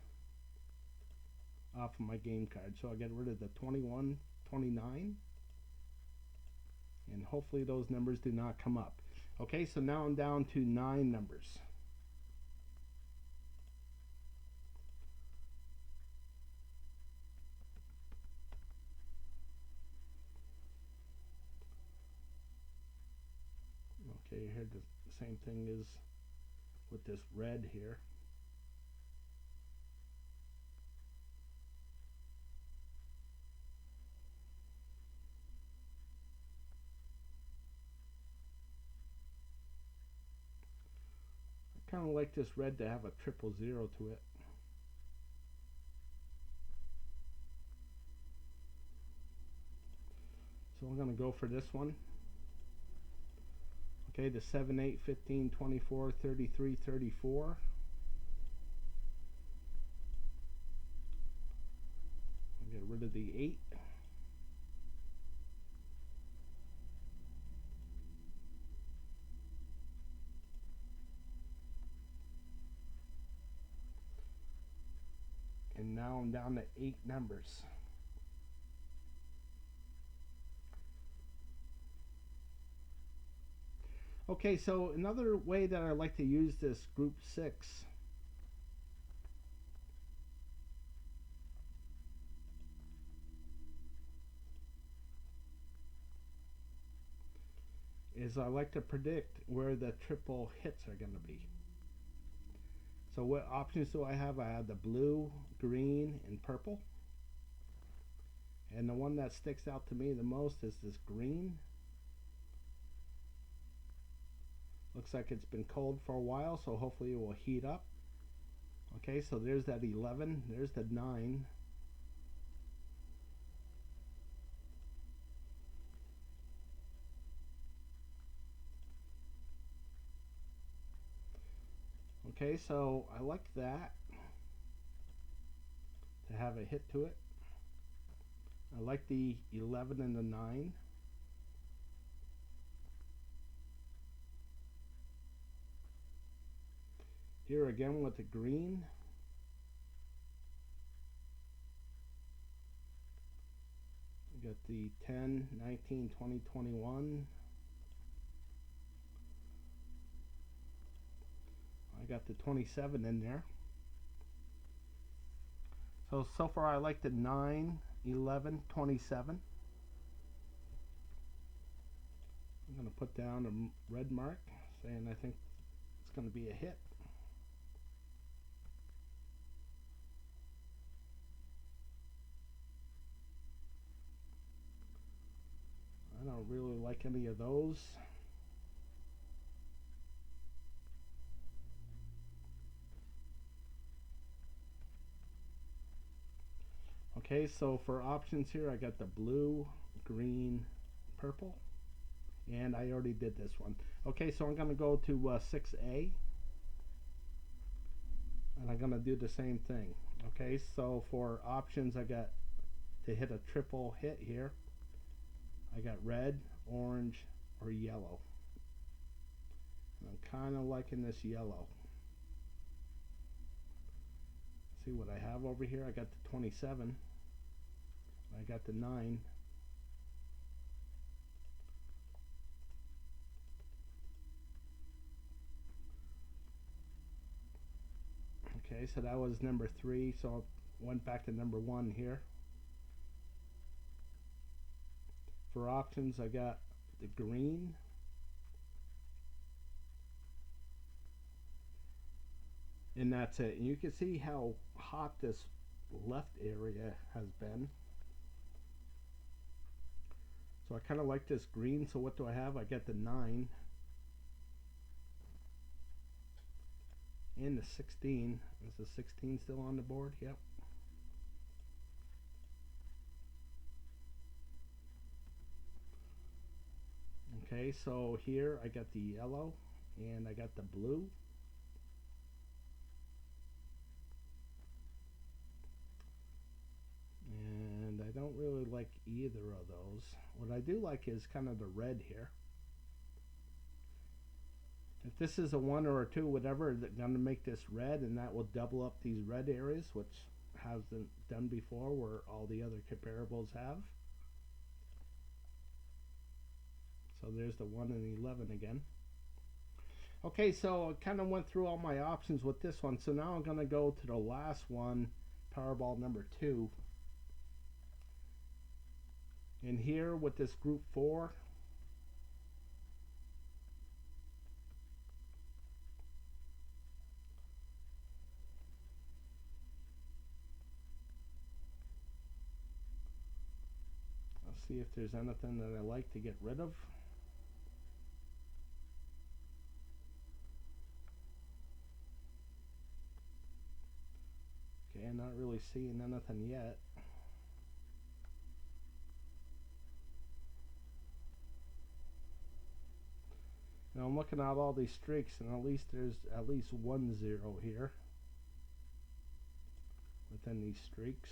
off of my game card. So I'll get rid of the 21, 29. And hopefully those numbers do not come up. Okay, so now I'm down to 9 numbers. Okay, here the same thing is with this red here. I kind of like this red to have a 000 to it. So I'm going to go for this one. Okay, the 7, 8, 15, 24, 33, 34. I'll get rid of the 8. And now I'm down to 8 numbers. Okay, so another way that I like to use this group 6 is I like to predict where the triple hits are going to be. So what options do I have? I have the blue, green, and purple. And the one that sticks out to me the most is this green. Looks like it's been cold for a while, so hopefully it will heat up. Okay, so there's that 11, there's the 9. Okay, so I like that, to have a hit to it. I like the 11 and the 9. Here again with the green. We got the 10, 19, 20, 21. I got the 27 in there. So far I like the 9, 11, 27. I'm going to put down a red mark saying I think it's going to be a hit. I don't really like any of those. Okay, so for options here, I got the blue, green, purple, and I already did this one. Okay, so I'm going to go to 6A, and I'm going to do the same thing. Okay, so for options, I got to hit a triple hit here. I got red, orange, or yellow. And I'm kind of liking this yellow. See what I have over here. I got the 27. I got the 9. Okay, so that was number 3. So I went back to number 1 here. For options, I got the green, and that's it. And you can see how hot this left area has been. So I kind of like this green. So what do I have? I got the 9 and the 16. Is the 16 still on the board? Yep. Okay, so here I got the yellow and I got the blue. And I don't really like either of those. What I do like is kind of the red here. If this is a 1 or a 2, whatever, they're going to make this red, and that will double up these red areas, which hasn't done before where all the other comparables have. So there's the 1 and 11 again. Okay, so I kind of went through all my options with this one. So now I'm going to go to the last one, Powerball number 2. And here with this group 4, I'll see if there's anything that I like to get rid of. Okay, I'm not really seeing anything yet. Now I'm looking at all these streaks, and at least there's at least 1 0 here within these streaks.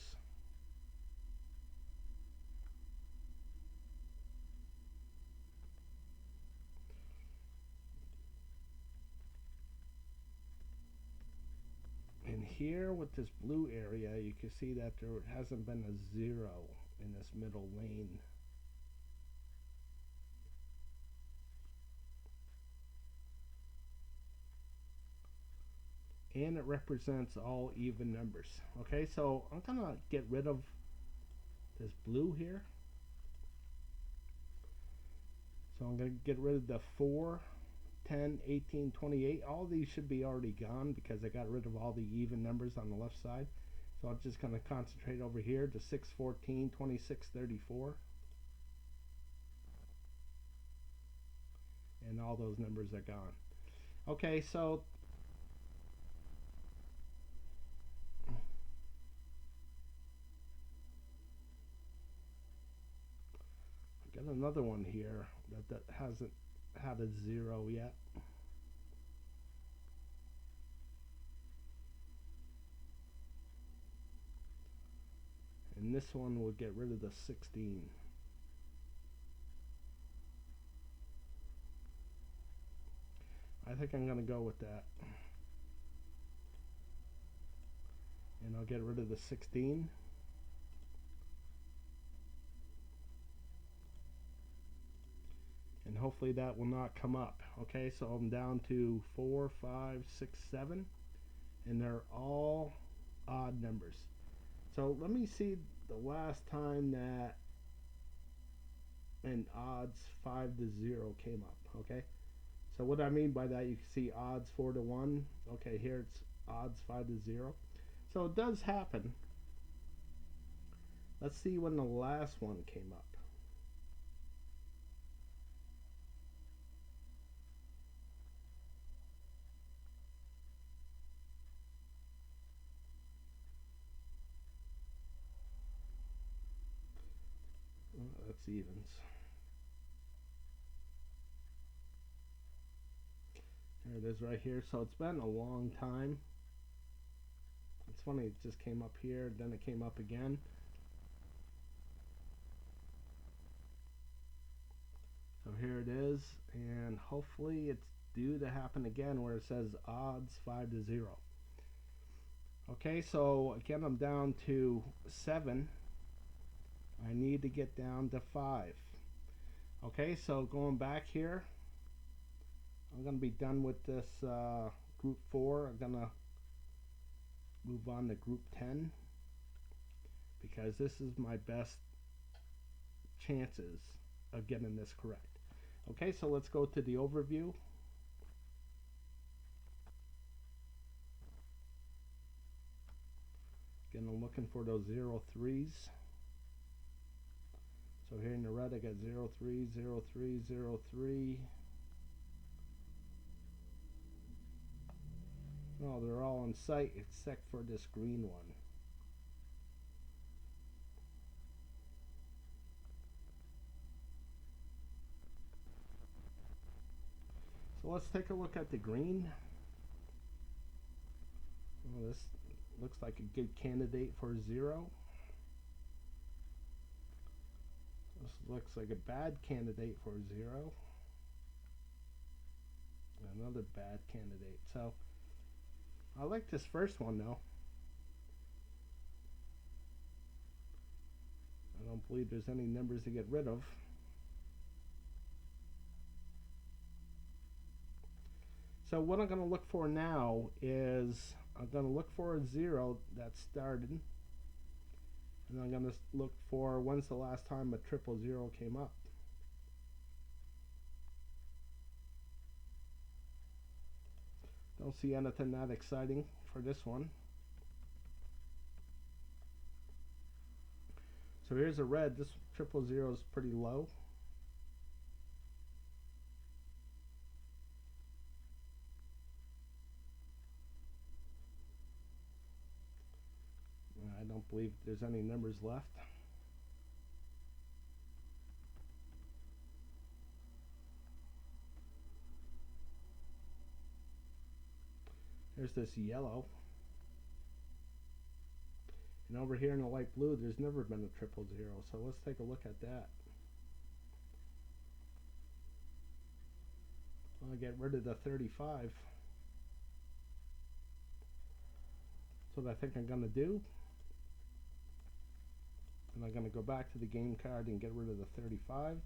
And here with this blue area, you can see that there hasn't been a 0 in this middle lane. And it represents all even numbers. Okay, so I'm gonna get rid of this blue here. So I'm going to get rid of the 4, 10, 18, 28. All these should be already gone because I got rid of all the even numbers on the left side. So I'm just going to concentrate over here to 6, 14, 26, 34. And all those numbers are gone. Okay, so I got another one here that hasn't had a 0 yet. And this one will get rid of the 16. I think I'm going to go with that. And I'll get rid of the 16. And hopefully that will not come up. Okay, so I'm down to 4, 5, 6, 7. And they're all odd numbers. So let me see the last time that an odds 5 to 0 came up. Okay, so what I mean by that, you can see odds 4 to 1. Okay, here it's odds 5 to 0. So it does happen. Let's see when the last one came up. That's evens. There it is right here. So it's been a long time. It's funny, it just came up here, then it came up again. So here it is, and hopefully it's due to happen again where it says odds 5 to 0. Okay, so again I'm down to 7. I need to get down to 5. Okay, so going back here, I'm going to be done with this group 4. I'm going to move on to group 10 because this is my best chances of getting this correct. Okay, so let's go to the overview. Again, I'm looking for those 0 3s. So here in the red I got 0 3, 0 3, 0 3. Oh, they're all in sight except for this green one. So let's take a look at the green. Oh, this looks like a good candidate for 0. This looks like a bad candidate for 0. Another bad candidate. So I like this first one though. I don't believe there's any numbers to get rid of. So what I'm going to look for now is I'm going to look for a 0 that started. And I'm going to look for when's the last time a 000 came up. Don't see anything that exciting for this one. So here's a red. This 000 is pretty low. I don't believe there's any numbers left. There's this yellow. And over here in the light blue, there's never been a 000. So let's take a look at that. I'll get rid of the 35. That's what I think I'm going to do. And I'm going to go back to the game card and get rid of the 35.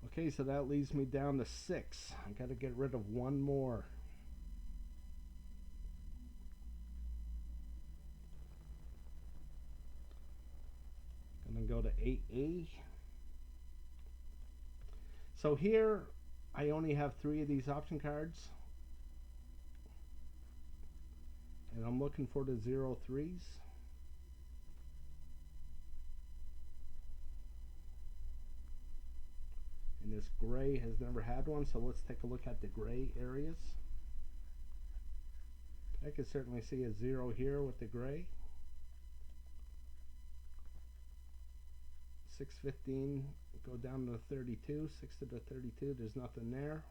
Okay, so that leaves me down to 6. I got to get rid of one more. 8A. So here I only have 3 of these option cards, and I'm looking for the 03s. And this gray has never had one, so let's take a look at the gray areas. I can certainly see a 0 here with the gray. 615, go down to the 32, 6 to the 32, there's nothing there.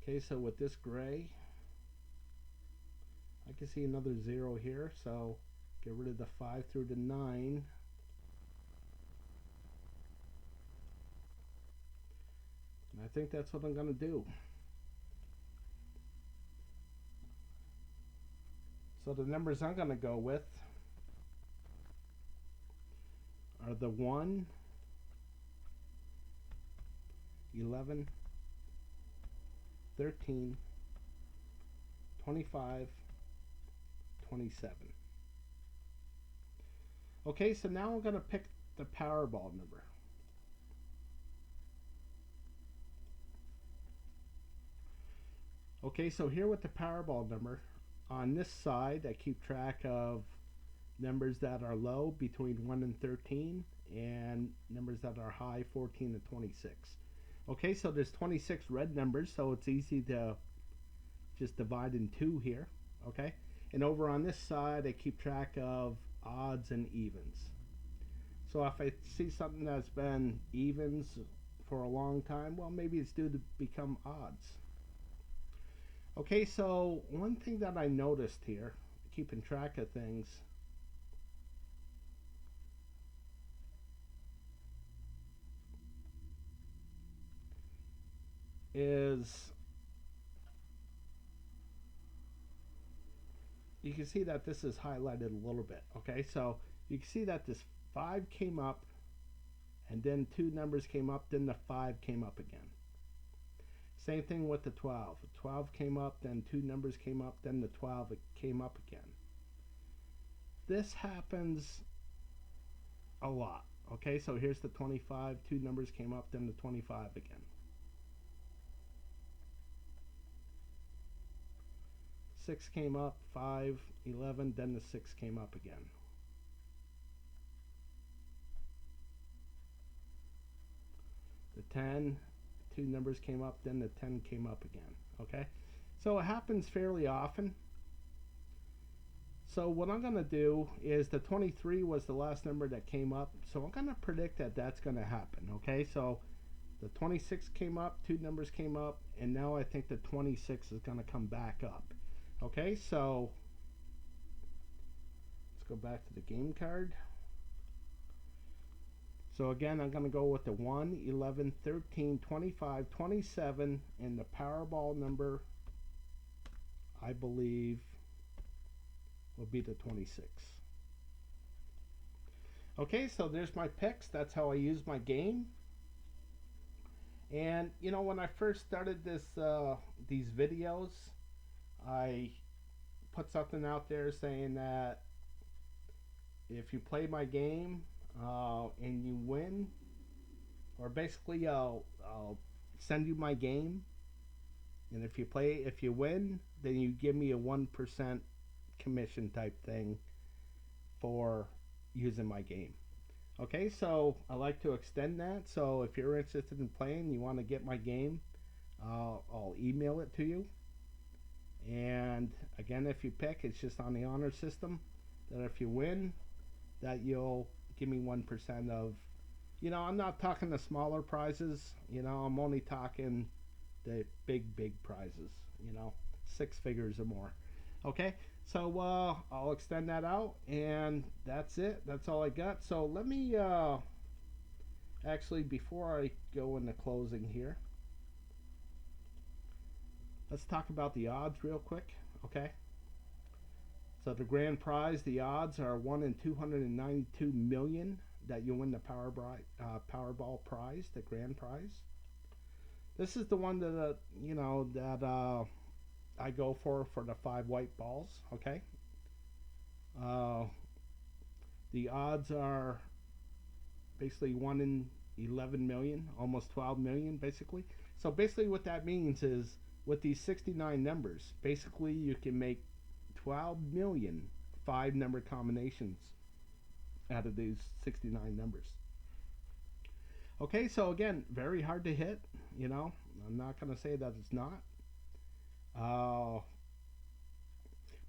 Okay, so with this gray, I can see another 0 here, so get rid of the 5 through the 9. And I think that's what I'm going to do. So the numbers I'm going to go with are the 1, 11, 13, 25, 27. Okay, so now I'm going to pick the Powerball number. Okay, so here with the Powerball number, on this side I keep track of numbers that are low between 1 and 13 and numbers that are high 14 to 26. Okay, so there's 26 red numbers, so it's easy to just divide in 2 here. Okay, and over on this side I keep track of odds and evens. So if I see something that's been evens for a long time, well, maybe it's due to become odds. Okay, so one thing that I noticed here, keeping track of things, is you can see that this is highlighted a little bit. Okay, so you can see that this 5 came up, and then 2 numbers came up, then the 5 came up again. Same thing with the 12. 12 came up, then 2 numbers came up, then the 12 came up again. This happens a lot. Okay, so here's the 25, 2 numbers came up, then the 25 again. 6 came up, 5, 11, then the 6 came up again. The 10, 2 numbers came up, then the 10 came up again. Okay, so it happens fairly often. So what I'm going to do is the 23 was the last number that came up, so I'm going to predict that that's going to happen. Okay, so the 26 came up, 2 numbers came up, and now I think the 26 is going to come back up. Okay, so let's go back to the game card. So again, I'm going to go with the 1, 11, 13, 25, 27, and the Powerball number, I believe, will be the 26. Okay, so there's my picks. That's how I use my game. And you know, when I first started these videos, I put something out there saying that if you play my game and you win, or basically I'll send you my game, and if you win, then you give me a 1% commission type thing for using my game. Okay, so I like to extend that. So if you're interested in playing, you want to get my game, I'll email it to you. And again, if you pick, it's just on the honor system that if you win, that you'll give me 1% of, you know, I'm not talking the smaller prizes, you know, I'm only talking the big prizes, you know, 6 figures or more. Okay, so I'll extend that out, and that's it. That's all I got. So let me actually, before I go into closing here, let's talk about the odds real quick. Okay, so the grand prize, the odds are 1 in 292 million that you'll win the Powerball prize, the grand prize. This is the one that you know, that I go for the 5 white balls. Okay, The odds are basically 1 in 11 million, almost 12 million basically. So basically what that means is with these 69 numbers, basically you can make 12 million 5-number combinations out of these 69 numbers. Okay, so again, very hard to hit, you know. I'm not going to say that it's not.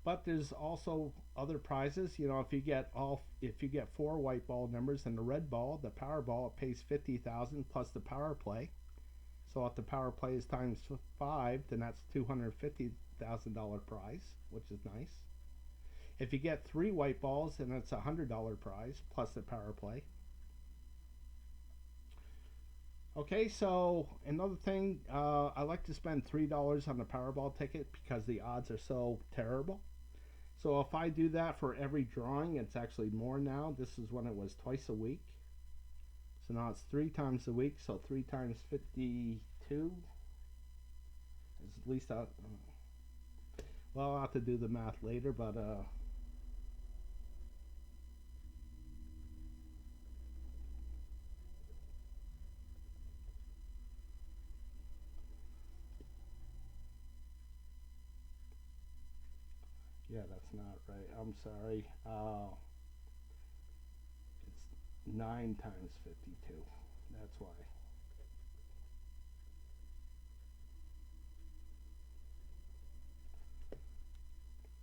But there's also other prizes. You know, if you get 4 white ball numbers and the red ball, the Powerball, it pays 50,000 plus the power play. So if the power play is times 5, then that's $250,000 prize, which is nice. If you get 3 white balls, then it's $100 prize plus the power play. Okay, so another thing, I like to spend $3 on the Powerball ticket because the odds are so terrible. So if I do that for every drawing, it's actually more now. This is when it was twice a week. So now it's 3 times a week, so 3 times 52 is at least, well, I'll have to do the math later, but yeah, that's not right. I'm sorry. It's 9 times 52. That's why.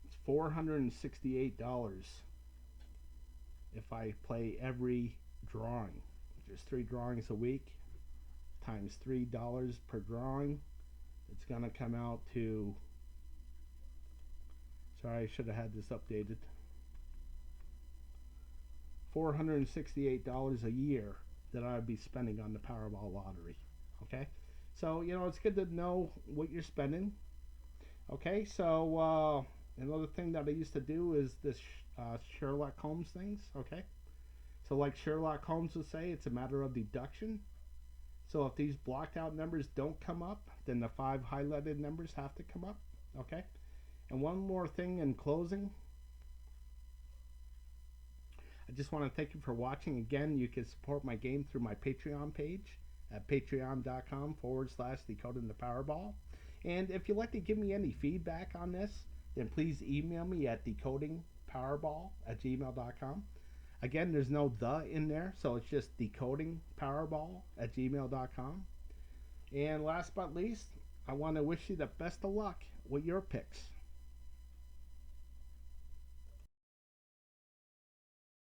It's $468 if I play every drawing. There's 3 drawings a week times $3 per drawing. It's going to come out to, sorry, I should have had this updated, $468 a year that I'd be spending on the Powerball lottery. Okay, so you know it's good to know what you're spending. Okay, so another thing that I used to do is this Sherlock Holmes things. Okay, so like Sherlock Holmes would say, it's a matter of deduction. So if these blocked out numbers don't come up, then the 5 highlighted numbers have to come up. Okay, and one more thing in closing. I just want to thank you for watching. Again, you can support my game through my Patreon page at patreon.com/decoding the Powerball. And if you'd like to give me any feedback on this, then please email me at decodingpowerball@gmail.com. Again, there's no "the" in there, so it's just decodingpowerball@gmail.com. And last but least, I want to wish you the best of luck with your picks.